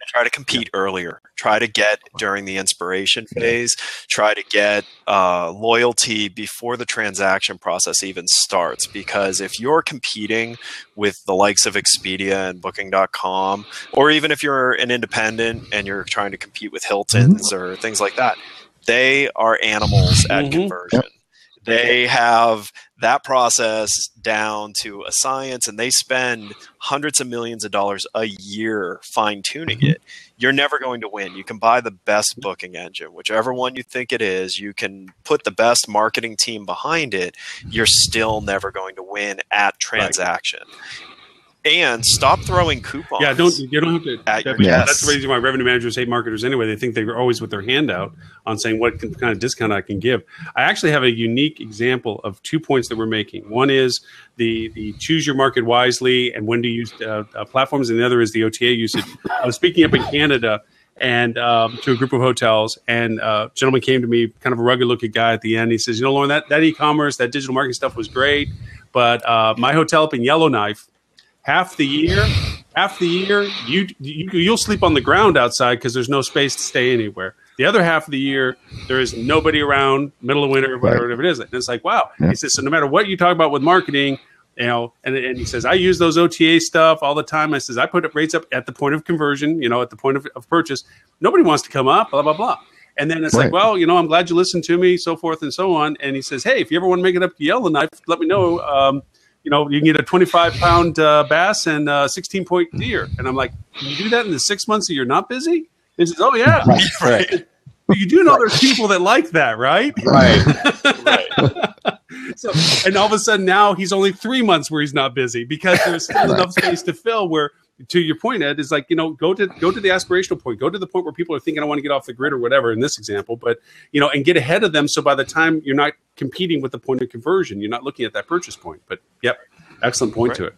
try to compete earlier. Try to get during the inspiration phase. Try to get loyalty before the transaction process even starts. Because if you're competing with the likes of Expedia and Booking.com, or even if you're an independent and you're trying to compete with Hiltons or things like that, they are animals at conversion. They have that process down to a science, and they spend hundreds of millions of dollars a year fine-tuning it. You're never going to win. You can buy the best booking engine, whichever one you think it is. You can put the best marketing team behind it. You're still never going to win at transaction. And stop throwing coupons. Yeah, you don't have to. That's the reason why revenue managers hate marketers anyway. They think they're always with their hand out on saying what kind of discount I can give. I actually have a unique example of 2 points that we're making. One is the choose your market wisely and when to use platforms, and the other is the OTA usage. I was speaking up in Canada and to a group of hotels, and a gentleman came to me, kind of a rugged-looking guy at the end. He says, Lauren, that e-commerce, that digital marketing stuff was great, but my hotel up in Yellowknife, half the year, you'll sleep on the ground outside because there's no space to stay anywhere. The other half of the year, there is nobody around, middle of winter, whatever it is. And it's like, wow. He says, so no matter what you talk about with marketing, and he says, I use those OTA stuff all the time. I says, I put rates up at the point of conversion, at the point of purchase. Nobody wants to come up, blah, blah, blah. And then it's like, well, I'm glad you listened to me, so forth and so on. And he says, hey, if you ever want to make it up to Yellowknife, let me know. You can get a 25-pound bass and a 16-point deer. And I'm like, can you do that in the 6 months that you're not busy? He says, oh, yeah. Right. But you do know there's people that like that, right? Right. So, and all of a sudden now he's only 3 months where he's not busy because there's still enough space to fill where, to your point, Ed, is like, go to the aspirational point, go to the point where people are thinking, I want to get off the grid or whatever in this example, but, and get ahead of them. So by the time you're not competing with the point of conversion, you're not looking at that purchase point. But yep, excellent point to it.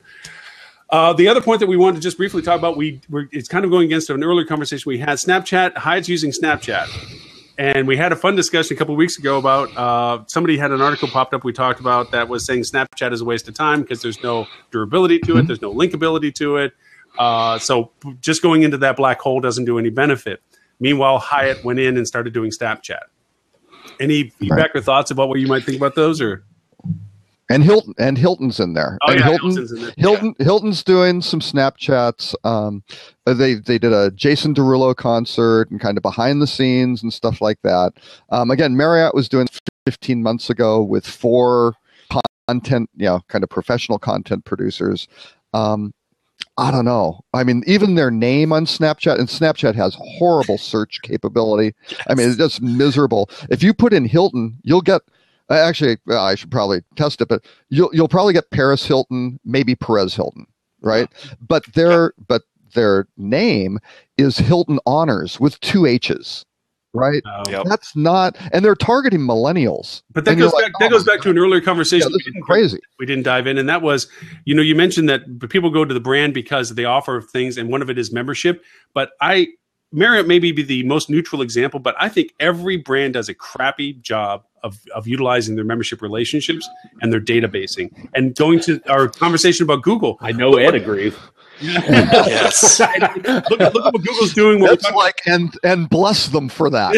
The other point that we wanted to just briefly talk about, it's kind of going against an earlier conversation we had. Snapchat, Hyatt's using Snapchat. And we had a fun discussion a couple of weeks ago about somebody had an article popped up we talked about that was saying Snapchat is a waste of time because there's no durability to it. There's no linkability to it. So just going into that black hole doesn't do any benefit. Meanwhile, Hyatt went in and started doing Snapchat. Any feedback or thoughts about what you might think about those, or? And Hilton's in there. Oh, and yeah, Hilton's in there. Hilton's doing some Snapchats. They did a Jason Derulo concert and kind of behind the scenes and stuff like that. Again, Marriott was doing 15 months ago with 4 content, kind of professional content producers. I don't know. I mean, even their name on Snapchat, and Snapchat has horrible search capability. I mean, it's just miserable. If you put in Hilton, you'll get. Actually, I should probably test it, but you'll probably get Paris Hilton, maybe Perez Hilton, right? But their name is Hilton Honors with 2 H's. Right. That's not, and they're targeting millennials. But that goes back to an earlier conversation. This is crazy. We didn't dive in, and that was, you mentioned that people go to the brand because they offer things, and one of it is membership. But Marriott may be the most neutral example, but I think every brand does a crappy job of utilizing their membership relationships and their databasing. And going to our conversation about Google, I know Ed agrees. Yes. Look at what Google's doing. It's like, and bless them for that.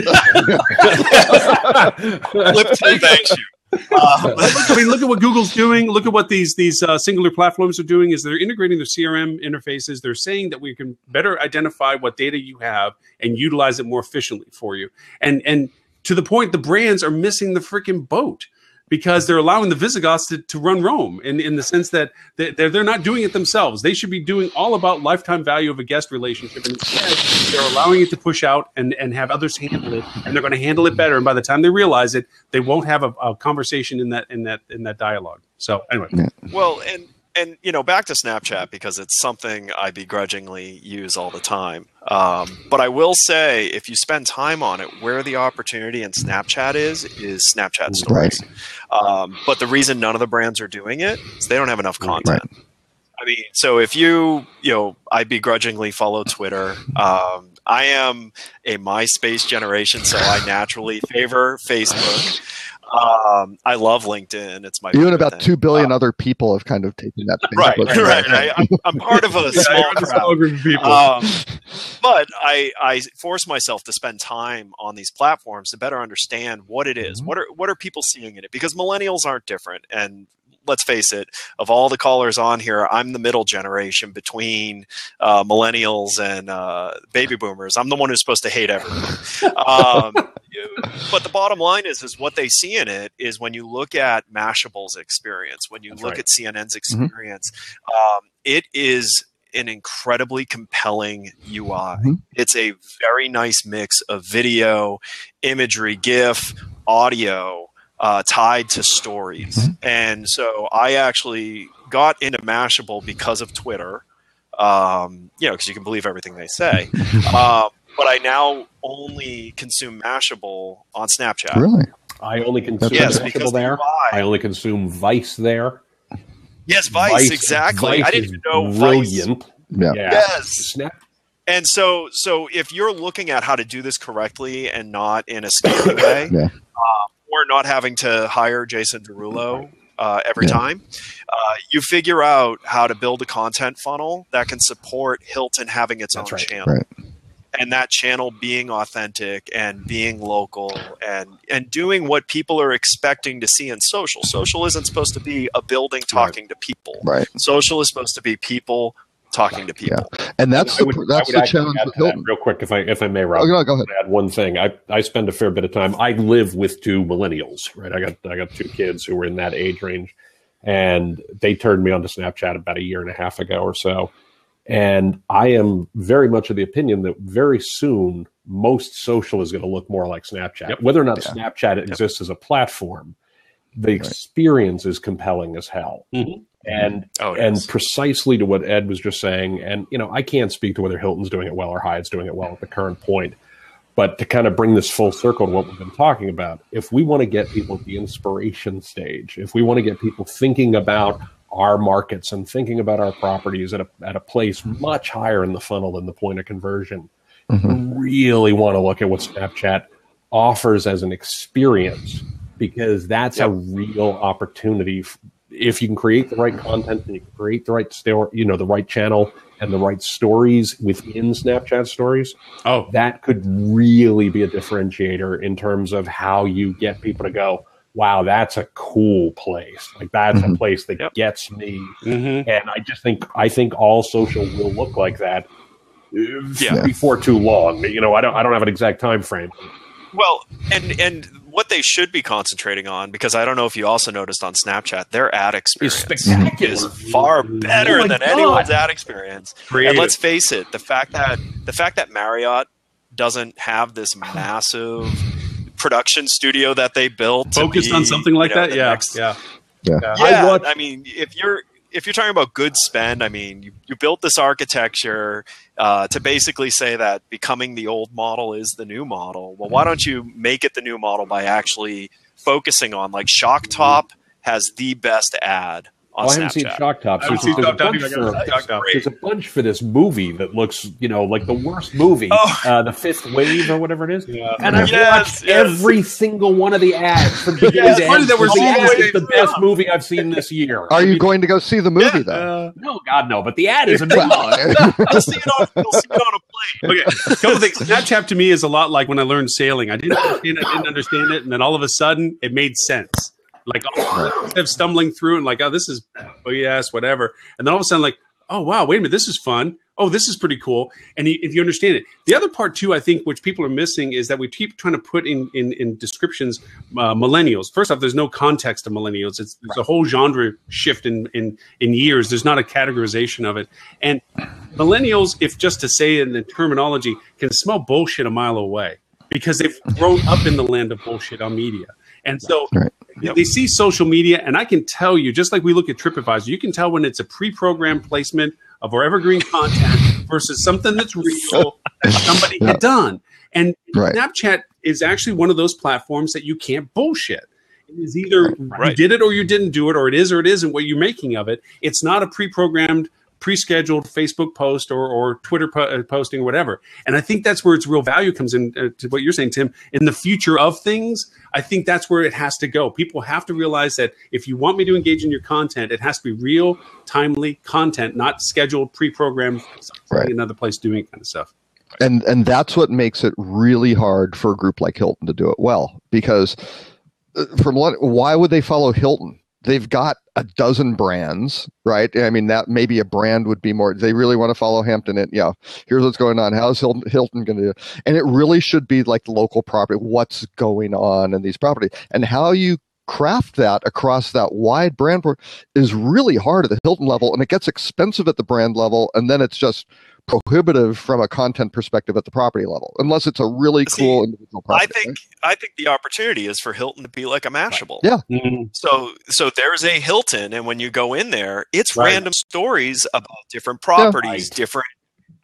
Lipton thanks you. I mean, look at what Google's doing. Look at what these singular platforms are doing. Is they're integrating their CRM interfaces. They're saying that we can better identify what data you have and utilize it more efficiently for you. And to the point, the brands are missing the freaking boat, because they're allowing the Visigoths to run Rome in the sense that they're not doing it themselves. They should be doing all about lifetime value of a guest relationship. And instead, they're allowing it to push out and have others handle it, and they're going to handle it better. And by the time they realize it, they won't have a conversation in that dialogue. So anyway. Well, and back to Snapchat, because it's something I begrudgingly use all the time. But I will say, if you spend time on it, where the opportunity in Snapchat is Snapchat stories. Right. But the reason none of the brands are doing it is they don't have enough content. Right. I mean, so if I begrudgingly follow Twitter. I am a MySpace generation, so I naturally favor Facebook. I love LinkedIn. It's my even about 2 billion other people have kind of taken that. Right. I'm part of a small group of people. But I force myself to spend time on these platforms to better understand what it is. Mm-hmm. What are people seeing in it? Because millennials aren't different. And let's face it, of all the callers on here, I'm the middle generation between millennials and baby boomers. I'm the one who's supposed to hate everyone. But the bottom line is what they see in it is, when you look at Mashable's experience, when you look at CNN's experience, it is an incredibly compelling UI. Mm-hmm. It's a very nice mix of video, imagery, GIF, audio, tied to stories. Mm-hmm. And so I actually got into Mashable because of Twitter, because you can believe everything they say. But I now only consume Mashable on Snapchat. Really? I only consume Mashable there. I only consume Vice there. Yes, Vice exactly. Vice I didn't even know brilliant. Vice. Yeah. Yes. And so if you're looking at how to do this correctly and not in a scary way, or not having to hire Jason Derulo every time, you figure out how to build a content funnel that can support Hilton having its own channel. Right. And that channel being authentic and being local and doing what people are expecting to see in social. Social isn't supposed to be a building talking to people. Right. Social is supposed to be people talking to people. Yeah. And that's the challenge with Hilton. Real quick, if I may, Rob. Go ahead. Add one thing. I spend a fair bit of time. I live with 2 millennials, right? I got 2 kids who were in that age range, and they turned me on to Snapchat about a year and a half ago or so. And I am very much of the opinion that very soon most social is going to look more like Snapchat. Yep. Whether or not Snapchat exists as a platform, the experience is compelling as hell. Mm-hmm. And precisely to what Ed was just saying, and I can't speak to whether Hilton's doing it well or Hyatt's doing it well at the current point, but to kind of bring this full circle to what we've been talking about, if we want to get people at the inspiration stage, if we want to get people thinking about our markets and thinking about our properties at a place much higher in the funnel than the point of conversion, you really want to look at what Snapchat offers as an experience, because that's a real opportunity. If you can create the right content and you can create the right story, the right channel and the right stories within Snapchat stories, that could really be a differentiator in terms of how you get people to go, wow, that's a cool place. Like that's a place that gets me. Mm-hmm. And I think all social will look like that before too long. I don't have an exact time frame. Well, and what they should be concentrating on, because I don't know if you also noticed on Snapchat, their ad experience spectacular. is far better than anyone's ad experience. Creative. And let's face it, the fact that Marriott doesn't have this massive production studio that they built focused on something like that. Yeah. I mean, if you're talking about good spend, I mean, you built this architecture to basically say that becoming the old model is the new model. Well, why don't you make it the new model by actually focusing on, like, Shock Top has the best ad on Snapchat. I haven't seen Shock Top. There's a bunch for this movie that looks, like the worst movie, The Fifth Wave or whatever it is. Yeah. And I've watched every single one of the ads from beginning to end. It's the best movie I've seen this year. Are you going to go see the movie, though? No, God, no. But the ad is amazing. You'll see it on a plane. Okay, a couple things. Snapchat to me is a lot like when I learned sailing. I didn't understand it, and then all of a sudden it made sense. Like, instead of stumbling through and like, oh, this is, oh yes, whatever. And then all of a sudden, like, oh, wow, wait a minute, this is fun. Oh, this is pretty cool. And if you understand it. The other part, too, I think, which people are missing is that we keep trying to put in descriptions millennials. First off, there's no context to millennials. There's a whole genre shift in years. There's not a categorization of it. And millennials, if just to say it in the terminology, can smell bullshit a mile away because they've grown up in the land of bullshit on media. And so they see social media, and I can tell you, just like we look at TripAdvisor, you can tell when it's a pre-programmed placement of our evergreen content versus something that's real that somebody had done. And Snapchat is actually one of those platforms that you can't bullshit. It is either you did it or you didn't do it, or it is or it isn't what you're making of it. It's not a pre-programmed, pre-scheduled Facebook post or Twitter posting or whatever. And I think that's where its real value comes in to what you're saying, Tim. In the future of things, I think that's where it has to go. People have to realize that if you want me to engage in your content, it has to be real, timely content, not scheduled, pre-programmed, another place doing kind of stuff. And that's what makes it really hard for a group like Hilton to do it well. Because why would they follow Hilton? They've got a dozen brands, right? I mean, that maybe a brand would be more. They really want to follow Hampton. And here's what's going on. How's Hilton going to do? And it really should be like local property. What's going on in these properties, and how you craft that across that wide brand is really hard at the Hilton level, and it gets expensive at the brand level, and then it's just prohibitive from a content perspective at the property level, unless it's a really cool individual property. I think the opportunity is for Hilton to be like a Mashable. Yeah. Mm-hmm. So there's a Hilton, and when you go in there, it's random stories about different properties, different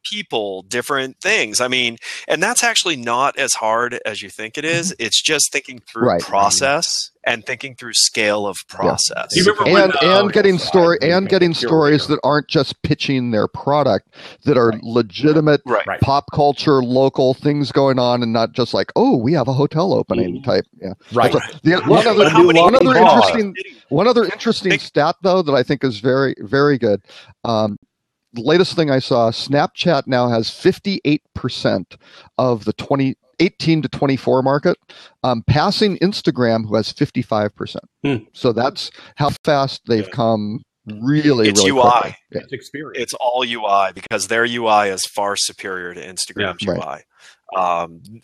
people, different things. I mean, and that's actually not as hard as you think it is. It's just thinking through process and thinking through scale of process. And getting stories that aren't just pitching their product, that are legitimate pop culture, local things going on, and not just like, oh, we have a hotel opening type. Yeah. Right. One other interesting stat though that I think is very, very good. The latest thing I saw, Snapchat now has 58% of the 18 to 24 market, passing Instagram, who has 55%. So that's how fast they've come. Really, it's really UI. Quickly. It's experience. It's all UI, because their UI is far superior to Instagram's UI.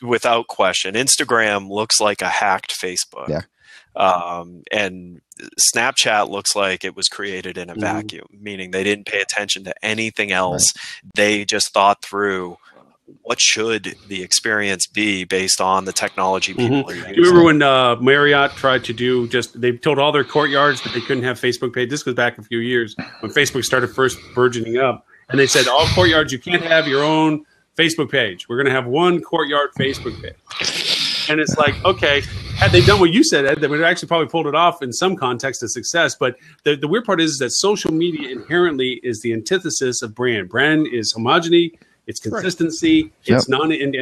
Without question. Instagram looks like a hacked Facebook. Yeah. And Snapchat looks like it was created in a vacuum, meaning they didn't pay attention to anything else. They just thought through, what should the experience be based on the technology people are using. Do you remember when Marriott tried to do they told all their courtyards that they couldn't have Facebook page? This goes back a few years when Facebook started first burgeoning up. And they said, all courtyards, you can't have your own Facebook page. We're going to have one courtyard Facebook page. And it's like, okay, had they done what you said, Ed, they would have actually probably pulled it off in some context of success. But the weird part is that social media inherently is the antithesis of brand. Brand is homogeny, it's consistency, it's not an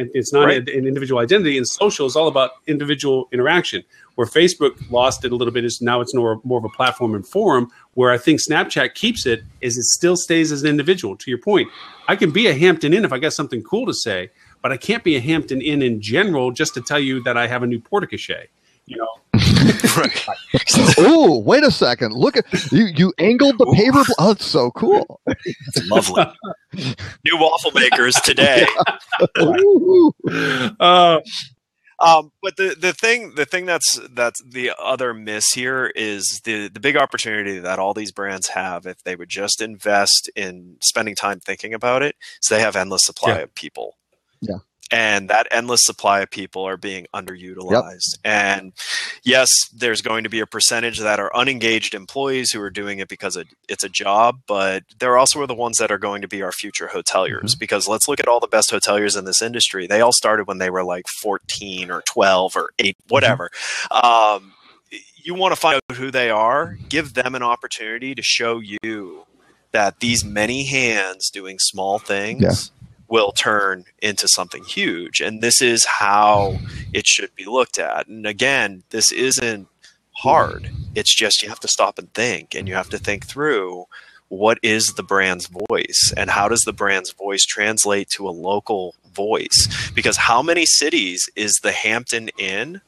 individual identity, and social is all about individual interaction. Where Facebook lost it a little bit is now it's more of a platform and forum. Where I think Snapchat keeps it is it still stays as an individual. To your point, I can be a Hampton Inn if I got something cool to say, but I can't be a Hampton Inn in general just to tell you that I have a new porte-cochere. Oh, wait a second! Look at you angled the paper. Oh, it's so cool. It's lovely. New waffle makers today. But the thing that's the other miss here is the big opportunity that all these brands have if they would just invest in spending time thinking about it. So they have endless supply of people. Yeah. And that endless supply of people are being underutilized. And yes, there's going to be a percentage that are unengaged employees who are doing it because it's a job, but there also are the ones that are going to be our future hoteliers. Because let's look at all the best hoteliers in this industry. They all started when they were like 14 or 12 or 8, whatever. You want to find out who they are, give them an opportunity to show you that these many hands doing small things will turn into something huge. And this is how it should be looked at. And again, this isn't hard. It's just you have to stop and think, and you have to think through what is the brand's voice and how does the brand's voice translate to a local voice? Because how many cities is the Hampton Inn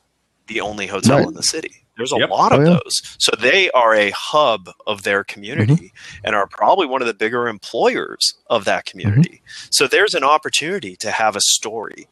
the only hotel in the city? There's a lot of those. So they are a hub of their community and are probably one of the bigger employers of that community. So there's an opportunity to have a story,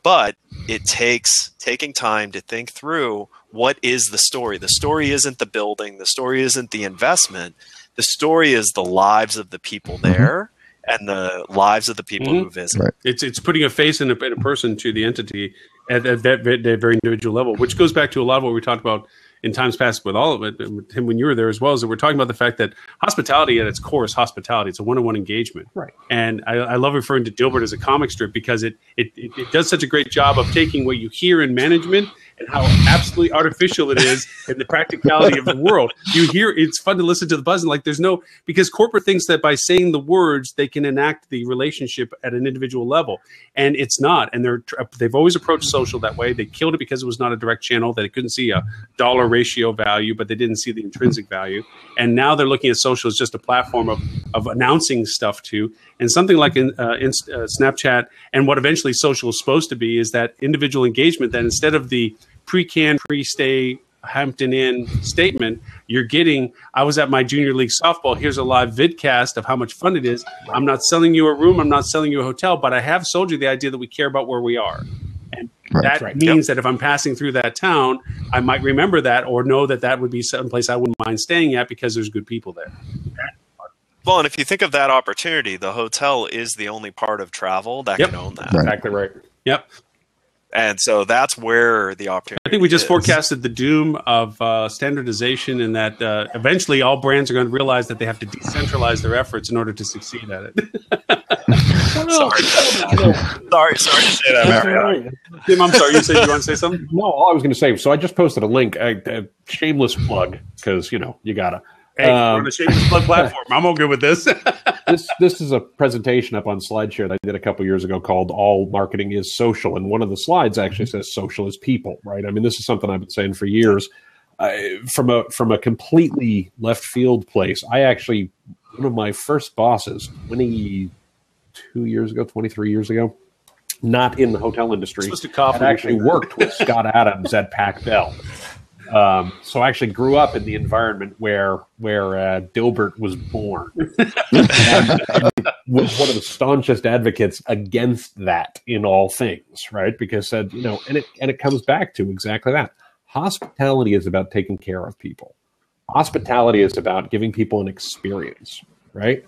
but it takes taking time to think through what is the story. The story isn't the building. The story isn't the investment. The story is the lives of the people there and the lives of the people who visit. Right. It's putting a face and a person to the entity at that very individual level, which goes back to a lot of what we talked about in times past with all of it, with him when you were there as well, is that we're talking about the fact that hospitality at its core is hospitality. It's a one-on-one engagement. Right. And I love referring to Dilbert as a comic strip because it does such a great job of taking what you hear in management and how absolutely artificial it is in the practicality of the world. You hear, it's fun to listen to the buzz, and like there's no, because corporate thinks that by saying the words, they can enact the relationship at an individual level. And it's not. And they've always approached social that way. They killed it because it was not a direct channel, that they couldn't see a dollar ratio value, but they didn't see the intrinsic value. And now they're looking at social as just a platform of announcing stuff to. And something like in Snapchat and what eventually social is supposed to be is that individual engagement, that instead of the pre-can, pre-stay Hampton Inn statement, you're getting, I was at my junior league softball, here's a live vidcast of how much fun it is. I'm not selling you a room, I'm not selling you a hotel, but I have sold you the idea that we care about where we are. And that means that if I'm passing through that town, I might remember that or know that that would be someplace I wouldn't mind staying at because there's good people there. Well, and if you think of that opportunity, the hotel is the only part of travel that can own that. Exactly right. Yep. And so that's where the opportunity I think we just forecasted the doom of standardization, and that eventually all brands are going to realize that they have to decentralize their efforts in order to succeed at it. Sorry to say that, Marriott. Tim, I'm sorry. You said you want to say something? No, all I was going to say, so I just posted a link, a shameless plug, because, you got to. Hey, we're on the shameless plug platform. I'm all good with this. This is a presentation up on SlideShare that I did a couple years ago called All Marketing is Social. And one of the slides actually says social is people, right? I mean, this is something I've been saying for years. From a completely left field place, one of my first bosses, 23 years ago, not in the hotel industry, had actually worked with Scott Adams at Pac Bell. So I actually grew up in the environment where Dilbert was born. and was one of the staunchest advocates against that in all things, right? Because and it comes back to exactly that. Hospitality is about taking care of people. Hospitality is about giving people an experience, right?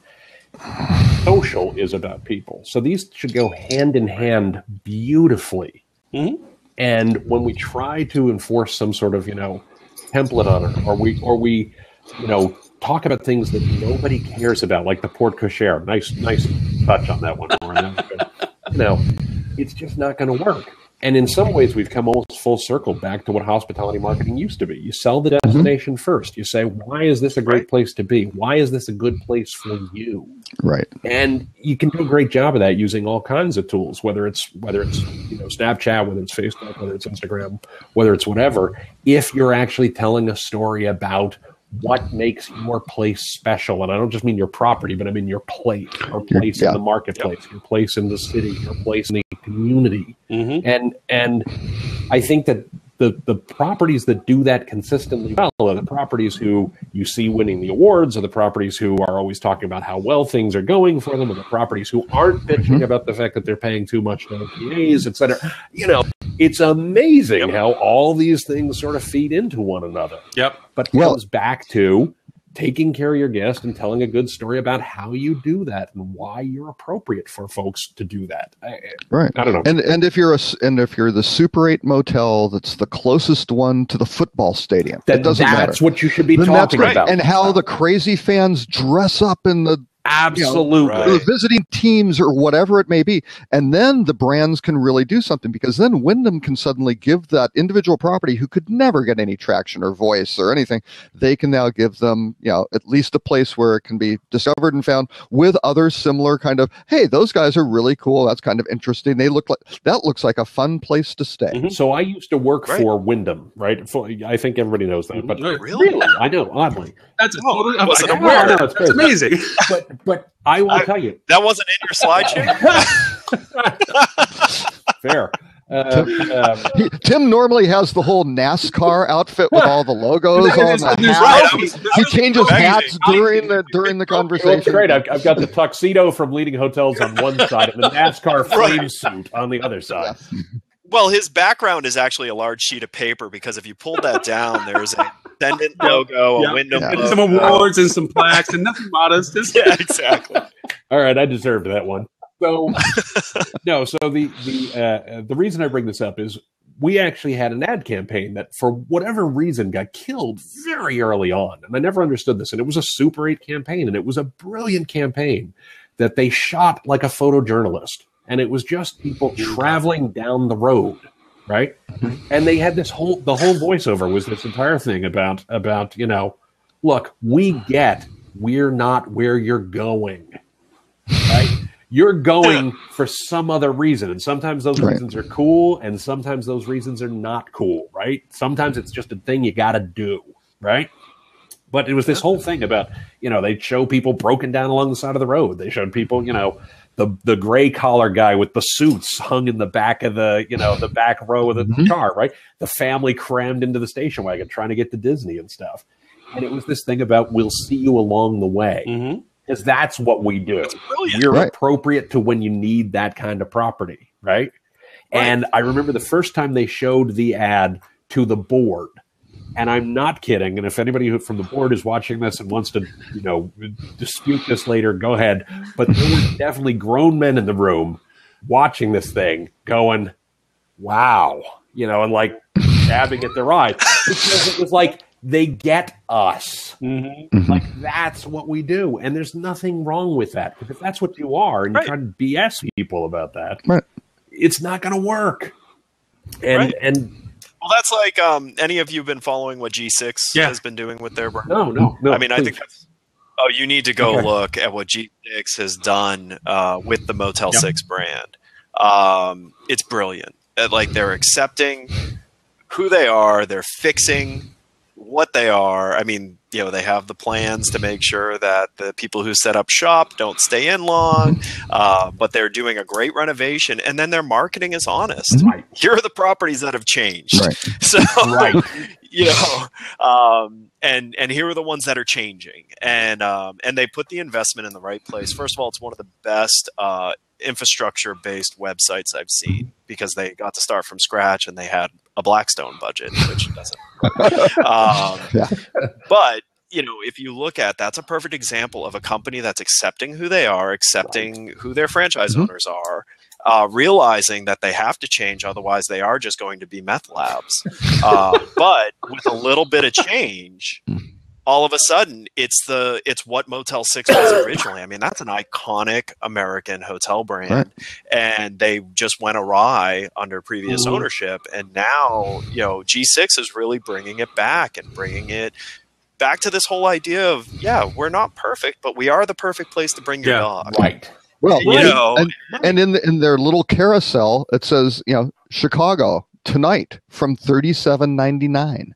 Social is about people. So these should go hand in hand beautifully. Mm-hmm. And when we try to enforce some sort of, template on it, or we talk about things that nobody cares about, like the porte cochere. Nice touch on that one, Warren. It's just not going to work. And in some ways, we've come almost full circle back to what hospitality marketing used to be. You sell the destination first. You say, why is this a great place to be? Why is this a good place for you? Right. And you can do a great job of that using all kinds of tools, whether it's Snapchat, whether it's Facebook, whether it's Instagram, whether it's whatever, if you're actually telling a story about what makes your place special. And I don't just mean your property, but I mean your place, in the marketplace, your place in the city, your place in the community. Mm-hmm. And I think that the properties that do that consistently well are the properties who you see winning the awards, or the properties who are always talking about how well things are going for them, or the properties who aren't bitching about the fact that they're paying too much to OTAs, et cetera. It's amazing how all these things sort of feed into one another. Yep. But it comes back to taking care of your guest and telling a good story about how you do that and why you're appropriate for folks to do that. Right. I don't know. And if you're the Super 8 motel that's the closest one to the football stadium, it doesn't matter. That's what you should be talking about. And how the crazy fans dress up in the absolutely the visiting teams or whatever it may be. And then the brands can really do something, because then Wyndham can suddenly give that individual property who could never get any traction or voice or anything, they can now give them, at least a place where it can be discovered and found with other similar kind of, hey, those guys are really cool. That's kind of interesting. That looks like a fun place to stay. Mm-hmm. So I used to work for Wyndham, right? I think everybody knows that, but really, I know, oddly. That's a totally. It's crazy. Amazing. But I will tell you, that wasn't in your slideshow. Fair. Tim normally has the whole NASCAR outfit with all the logos on the hat. He changes hats during the conversation. It's great. I've got the tuxedo from Leading Hotels on one side and the NASCAR flame suit on the other side. Well, his background is actually a large sheet of paper, because if you pulled that down, there's a Ascendant logo, a Wyndham logo. Some awards and some plaques and nothing modest. Yeah, exactly. All right, I deserved that one. So, the reason I bring this up is we actually had an ad campaign that, for whatever reason, got killed very early on. And I never understood this. And it was a Super 8 campaign, and it was a brilliant campaign that they shot like a photojournalist. And it was just people traveling down the road, right? And they had the whole voiceover was this entire thing about look, we get we're not where you're going, right? You're going for some other reason. And sometimes those reasons are cool, and sometimes those reasons are not cool, right? Sometimes it's just a thing you got to do, right? But it was this whole thing about, they'd show people broken down along the side of the road. They showed people, the gray collar guy with the suits hung in the back of the back row of the car, right? The family crammed into the station wagon trying to get to Disney and stuff. And it was this thing about, we'll see you along the way. Because that's what we do. You're appropriate to when you need that kind of property, right? And I remember the first time they showed the ad to the board, and I'm not kidding, and if anybody from the board is watching this and wants to, dispute this later, go ahead. But there were definitely grown men in the room watching this thing going, wow, and like dabbing at their eyes. Because it was like, they get us. Like, that's what we do. And there's nothing wrong with that. Because if that's what you are, and you try to BS people about that, it's not going to work. And well, that's like, any of you been following what G6 has been doing with their brand? No. I mean, please. I think that's, you need to go look at what G6 has done with the Motel 6 brand. It's brilliant. Like, they're accepting who they are. They're fixing what they are. I mean, they have the plans to make sure that the people who set up shop don't stay in long, but they're doing a great renovation, and then their marketing is honest. Here are the properties that have changed. So, and here are the ones that are changing, and they put the investment in the right place. First of all, it's one of the best infrastructure-based websites I've seen, because they got to start from scratch and they had a Blackstone budget, which doesn't but if you look at, that's a perfect example of a company that's accepting who they are, accepting who their franchise owners are, realizing that they have to change, otherwise they are just going to be meth labs. But with a little bit of change, all of a sudden, it's what Motel 6 was originally. I mean, that's an iconic American hotel brand, and they just went awry under previous ownership. And now, G6 is really bringing it back and bringing it back to this whole idea of, we're not perfect, but we are the perfect place to bring your dog. Well, and in their little carousel, it says, Chicago tonight from $37.99.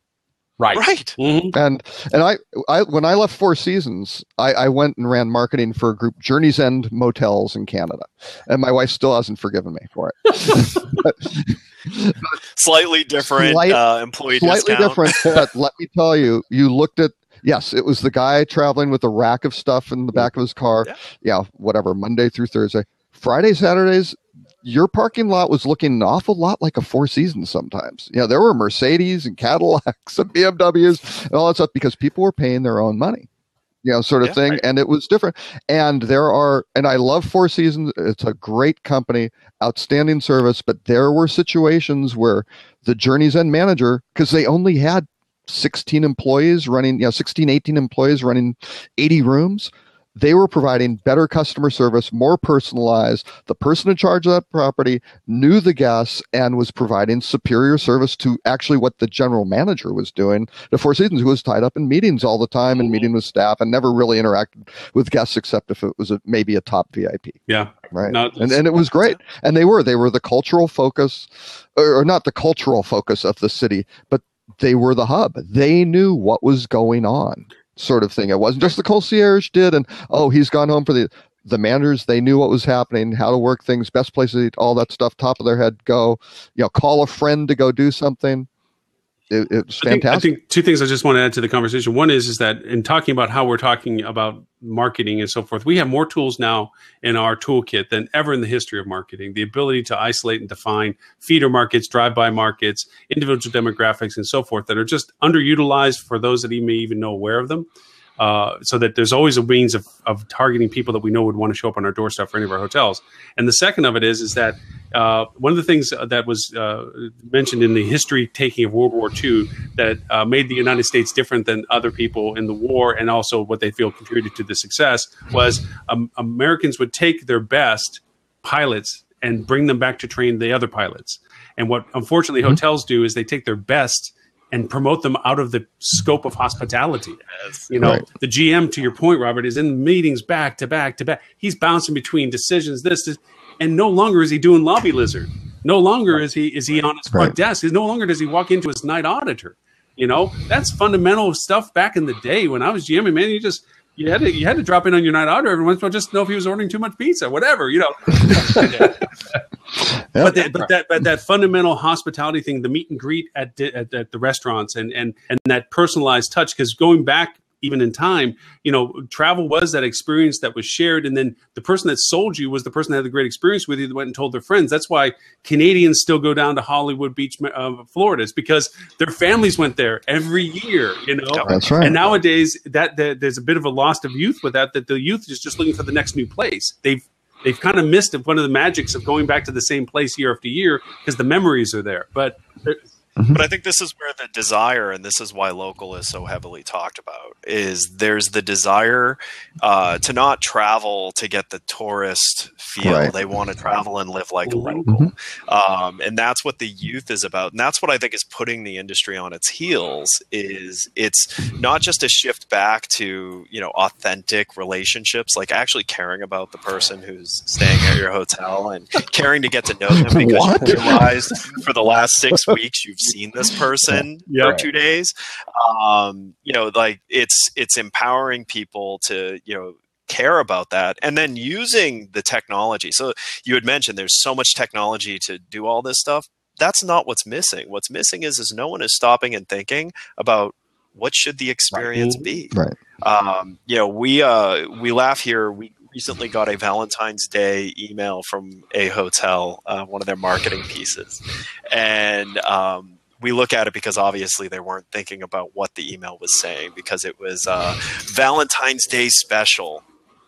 Right. And I when I left Four Seasons, I went and ran marketing for a group, Journey's End Motels in Canada, and my wife still hasn't forgiven me for it. Slightly different employee slightly discount. Different, but let me tell you, you looked at. Yes, it was the guy traveling with a rack of stuff in the back of his car. Whatever, Monday through Thursday. Friday, Saturdays, your parking lot was looking an awful lot like a Four Seasons sometimes. There were Mercedes and Cadillacs and BMWs and all that stuff because people were paying their own money, sort of thing. Right. And it was different. And and I love Four Seasons. It's a great company, outstanding service, but there were situations where the Journey's End manager, because they only had 16 employees running, 16, 18 employees running 80 rooms. They were providing better customer service, more personalized. The person in charge of that property knew the guests and was providing superior service to actually what the general manager was doing. The Four Seasons, who was tied up in meetings all the time and meeting with staff and never really interacted with guests except if it was maybe a top VIP. Yeah. Right. And it was great. And they were the cultural focus, or not the cultural focus of the city, but they were the hub. They knew what was going on. Sort of thing. It wasn't just the concierge did, and he's gone home for the managers. They knew what was happening, how to work things, best places to eat, all that stuff. Top of their head, go. Call a friend to go do something. It was fantastic. I think two things I just want to add to the conversation. One is that in talking about how we're talking about marketing and so forth, we have more tools now in our toolkit than ever in the history of marketing. The ability to isolate and define feeder markets, drive-by markets, individual demographics, and so forth that are just underutilized for those that may even know aware of them. So that there's always a means of targeting people that we know would want to show up on our doorstep for any of our hotels. And the second of it is that one of the things that was mentioned in the history taking of World War II that made the United States different than other people in the war, and also what they feel contributed to the success, was Americans would take their best pilots and bring them back to train the other pilots. And what unfortunately hotels do is they take their best and promote them out of the scope of hospitality. Yes, right. The GM, to your point, Robert, is in meetings back to back to back. He's bouncing between decisions, this, and no longer is he doing lobby lizard. No longer is he on his front desk. No longer does he walk into his night auditor. That's fundamental stuff back in the day when I was GMing, man. You had to drop in on your night auditor every once in a while just to know if he was ordering too much pizza, whatever, But that fundamental hospitality thing, the meet and greet at the restaurants and that personalized touch, because going back even in time, travel was that experience that was shared. And then the person that sold you was the person that had the great experience with you that went and told their friends. That's why Canadians still go down to Hollywood Beach, Florida. It's because their families went there every year, That's right. And nowadays that there's a bit of a loss of youth with that the youth is just looking for the next new place. They've kind of missed one of the magics of going back to the same place year after year because the memories are there. But I think this is where the desire, and this is why local is so heavily talked about, is there's the desire to not travel to get the tourist feel. Right. They want to travel and live like a local. And that's what the youth is about. And that's what I think is putting the industry on its heels, is it's not just a shift back to, authentic relationships, like actually caring about the person who's staying at your hotel and caring to get to know them because you realized for the last 6 weeks you've seen this person for 2 days. It's empowering people to, care about that, and then using the technology. So you had mentioned there's so much technology to do all this stuff. That's not what's missing. What's missing is no one is stopping and thinking about what should the experience be. Right. We laugh here. We recently got a Valentine's Day email from a hotel, one of their marketing pieces, and we look at it because obviously they weren't thinking about what the email was saying, because it was Valentine's Day special,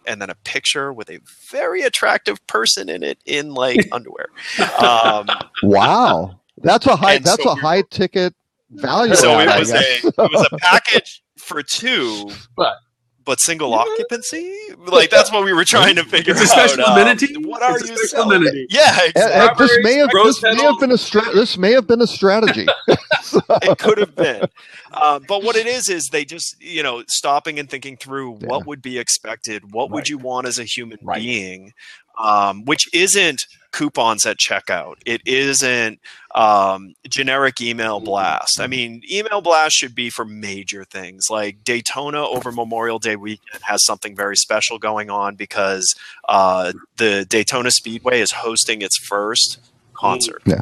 and then a picture with a very attractive person in it in underwear. Wow, that's a high ticket value. So it was a package for two, but single occupancy? That's what we were trying to figure out. It's a special amenity? What are you selling? Amenity. Yeah, exactly. This may have been a strategy. It could have been. But what it is they just, stopping and thinking through what would be expected, what would you want as a human being, which isn't coupons at checkout. It isn't generic email blast. I mean, email blast should be for major things. Like Daytona over Memorial Day weekend has something very special going on because the Daytona Speedway is hosting its first concert. Yeah.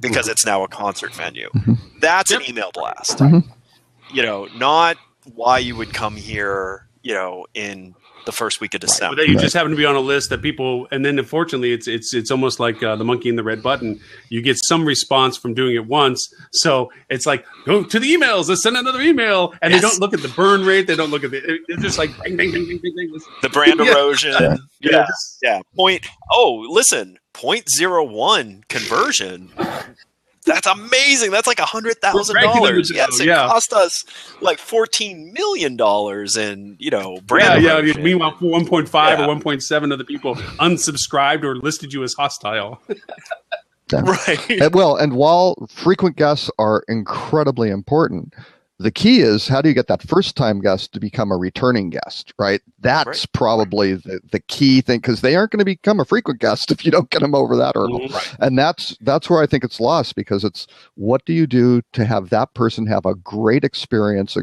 Because it's now a concert venue. That's an email blast. Not why you would come here, in the first week of December. That you just happen to be on a list that people, and then unfortunately, it's almost like the monkey in the red button. You get some response from doing it once, so it's like go to the emails, let's send another email, and they don't look at the burn rate, they don't look at they're just like bang, bang, bang, bang, bang, bang. The brand erosion, Point. Oh, listen, 0.01 conversion. That's amazing. That's like $100,000. Yes, it cost us like $14 million in brand. Yeah. Meanwhile, 1.5 or 1.7 of the people unsubscribed or listed you as hostile. Right. And while frequent guests are incredibly important, the key is how do you get that first-time guest to become a returning guest, right? That's probably the key thing, because they aren't going to become a frequent guest if you don't get them over that hurdle. Right. And that's where I think it's lost, because it's what do you do to have that person have a great experience,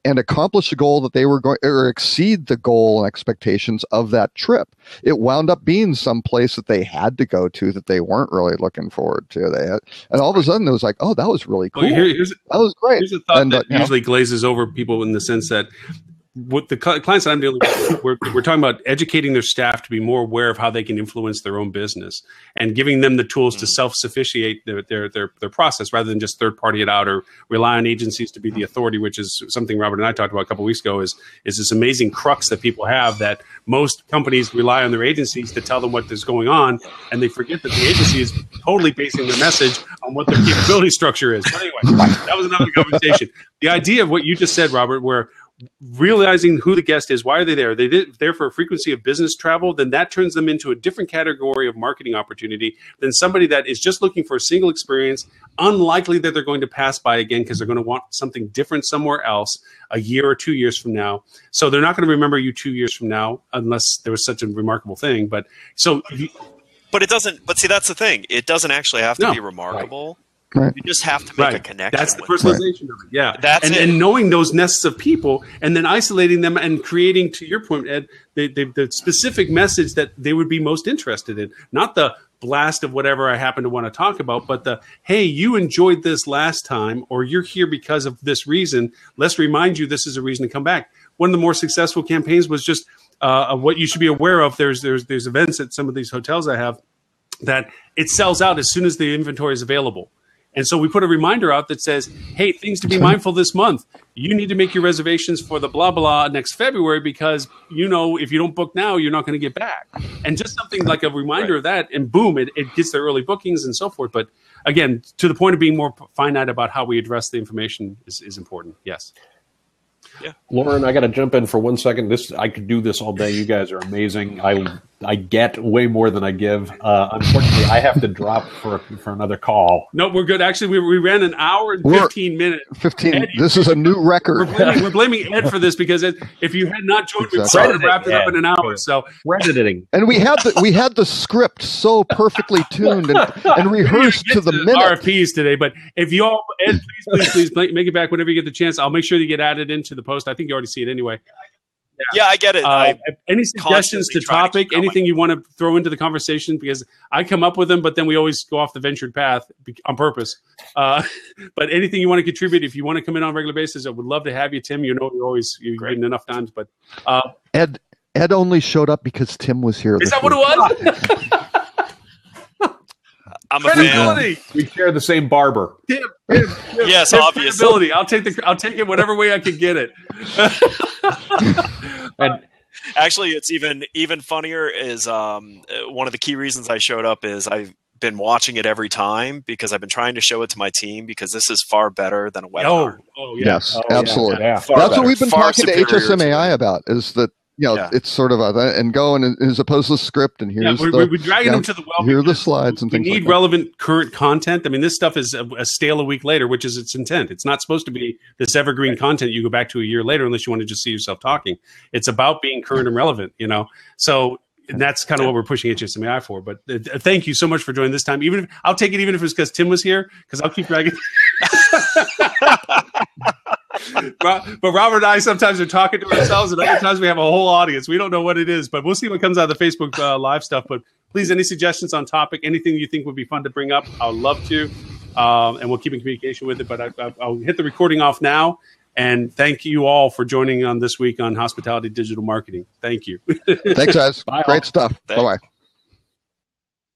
and accomplish the goal that they were going, or exceed the goal and expectations of that trip. It wound up being some place that they had to go to that they weren't really looking forward to. And all of a sudden it was like, oh, that was really cool. That was great. Here's a thought that usually glazes over people in the sense that what the clients that I'm dealing with, we're talking about educating their staff to be more aware of how they can influence their own business and giving them the tools to self-sufficiate their process rather than just third-party it out or rely on agencies to be the authority, which is something Robert and I talked about a couple of weeks ago, is this amazing crux that people have that most companies rely on their agencies to tell them what is going on, and they forget that the agency is totally basing their message on what their capability structure is. But anyway, that was another conversation. The idea of what you just said, Robert, where realizing who the guest is, why are they there? They're there for a frequency of business travel, then that turns them into a different category of marketing opportunity than somebody that is just looking for a single experience, unlikely that they're going to pass by again because they're going to want something different somewhere else a year or 2 years from now. So they're not going to remember you 2 years from now unless there was such a remarkable thing. But it doesn't. But see, that's the thing. It doesn't actually have to be remarkable. Right. You just have to make a connection. That's the personalization of it. Yeah. That's it. And knowing those nests of people and then isolating them and creating, to your point, Ed, the specific message that they would be most interested in. Not the blast of whatever I happen to want to talk about, but hey, you enjoyed this last time, or you're here because of this reason. Let's remind you this is a reason to come back. One of the more successful campaigns was just what you should be aware of. There's events at some of these hotels I have that it sells out as soon as the inventory is available. And so we put a reminder out that says, hey, things to be mindful this month. You need to make your reservations for the blah, blah next February because, if you don't book now, you're not going to get back. And just something like a reminder of that, and boom, it gets their early bookings and so forth. But again, to the point of being more finite about how we address the information is important. Yes. Yeah. Lauren, I got to jump in for 1 second. I could do this all day. You guys are amazing. I get way more than I give. Unfortunately, I have to drop for another call. No, we're good. Actually, we ran an hour and 15 minutes. 15. Ed, this is a new record. We're blaming Ed for this because if you had not joined, we would have wrapped it up in an hour. So editing. And we had the script so perfectly tuned and rehearsed to the minute. RFPs today, but if you all, Ed, please make it back whenever you get the chance. I'll make sure you get added into the post. I think you already see it anyway. Yeah, I get it. Any suggestions to topic, anything you want to throw into the conversation? Because I come up with them, but then we always go off the ventured path on purpose. But anything you want to contribute, if you want to come in on a regular basis, I would love to have you, Tim. You've been enough times. But Ed only showed up because Tim was here. Is that what it was? I'm a fan. We share the same barber. Tim, yes, obviously. I'll take it whatever way I can get it. And actually, it's even funnier. Is one of the key reasons I showed up is I've been watching it every time because I've been trying to show it to my team because this is far better than a webinar. Oh yeah. Yes, absolutely. Yeah. That's better. What we've been talking to HSMAI about is that. It's sort of and go and as opposed to the script and here's we're dragging them to the well. Here are the slides and things. We need relevant current content. I mean, this stuff is a stale a week later, which is its intent. It's not supposed to be this evergreen content you go back to a year later unless you want to just see yourself talking. It's about being current and relevant. So. And that's kind of what we're pushing HSMAI for. But thank you so much for joining this time. I'll take it even if it's because Tim was here, because I'll keep dragging. But Robert and I sometimes are talking to ourselves, and other times we have a whole audience. We don't know what it is, but we'll see what comes out of the Facebook Live stuff. But please, any suggestions on topic, anything you think would be fun to bring up, I would love to. And we'll keep in communication with it. But I'll hit the recording off now. And thank you all for joining on this week on Hospitality Digital Marketing. Thank you. Thanks, guys. Bye. Great stuff. Bye-bye.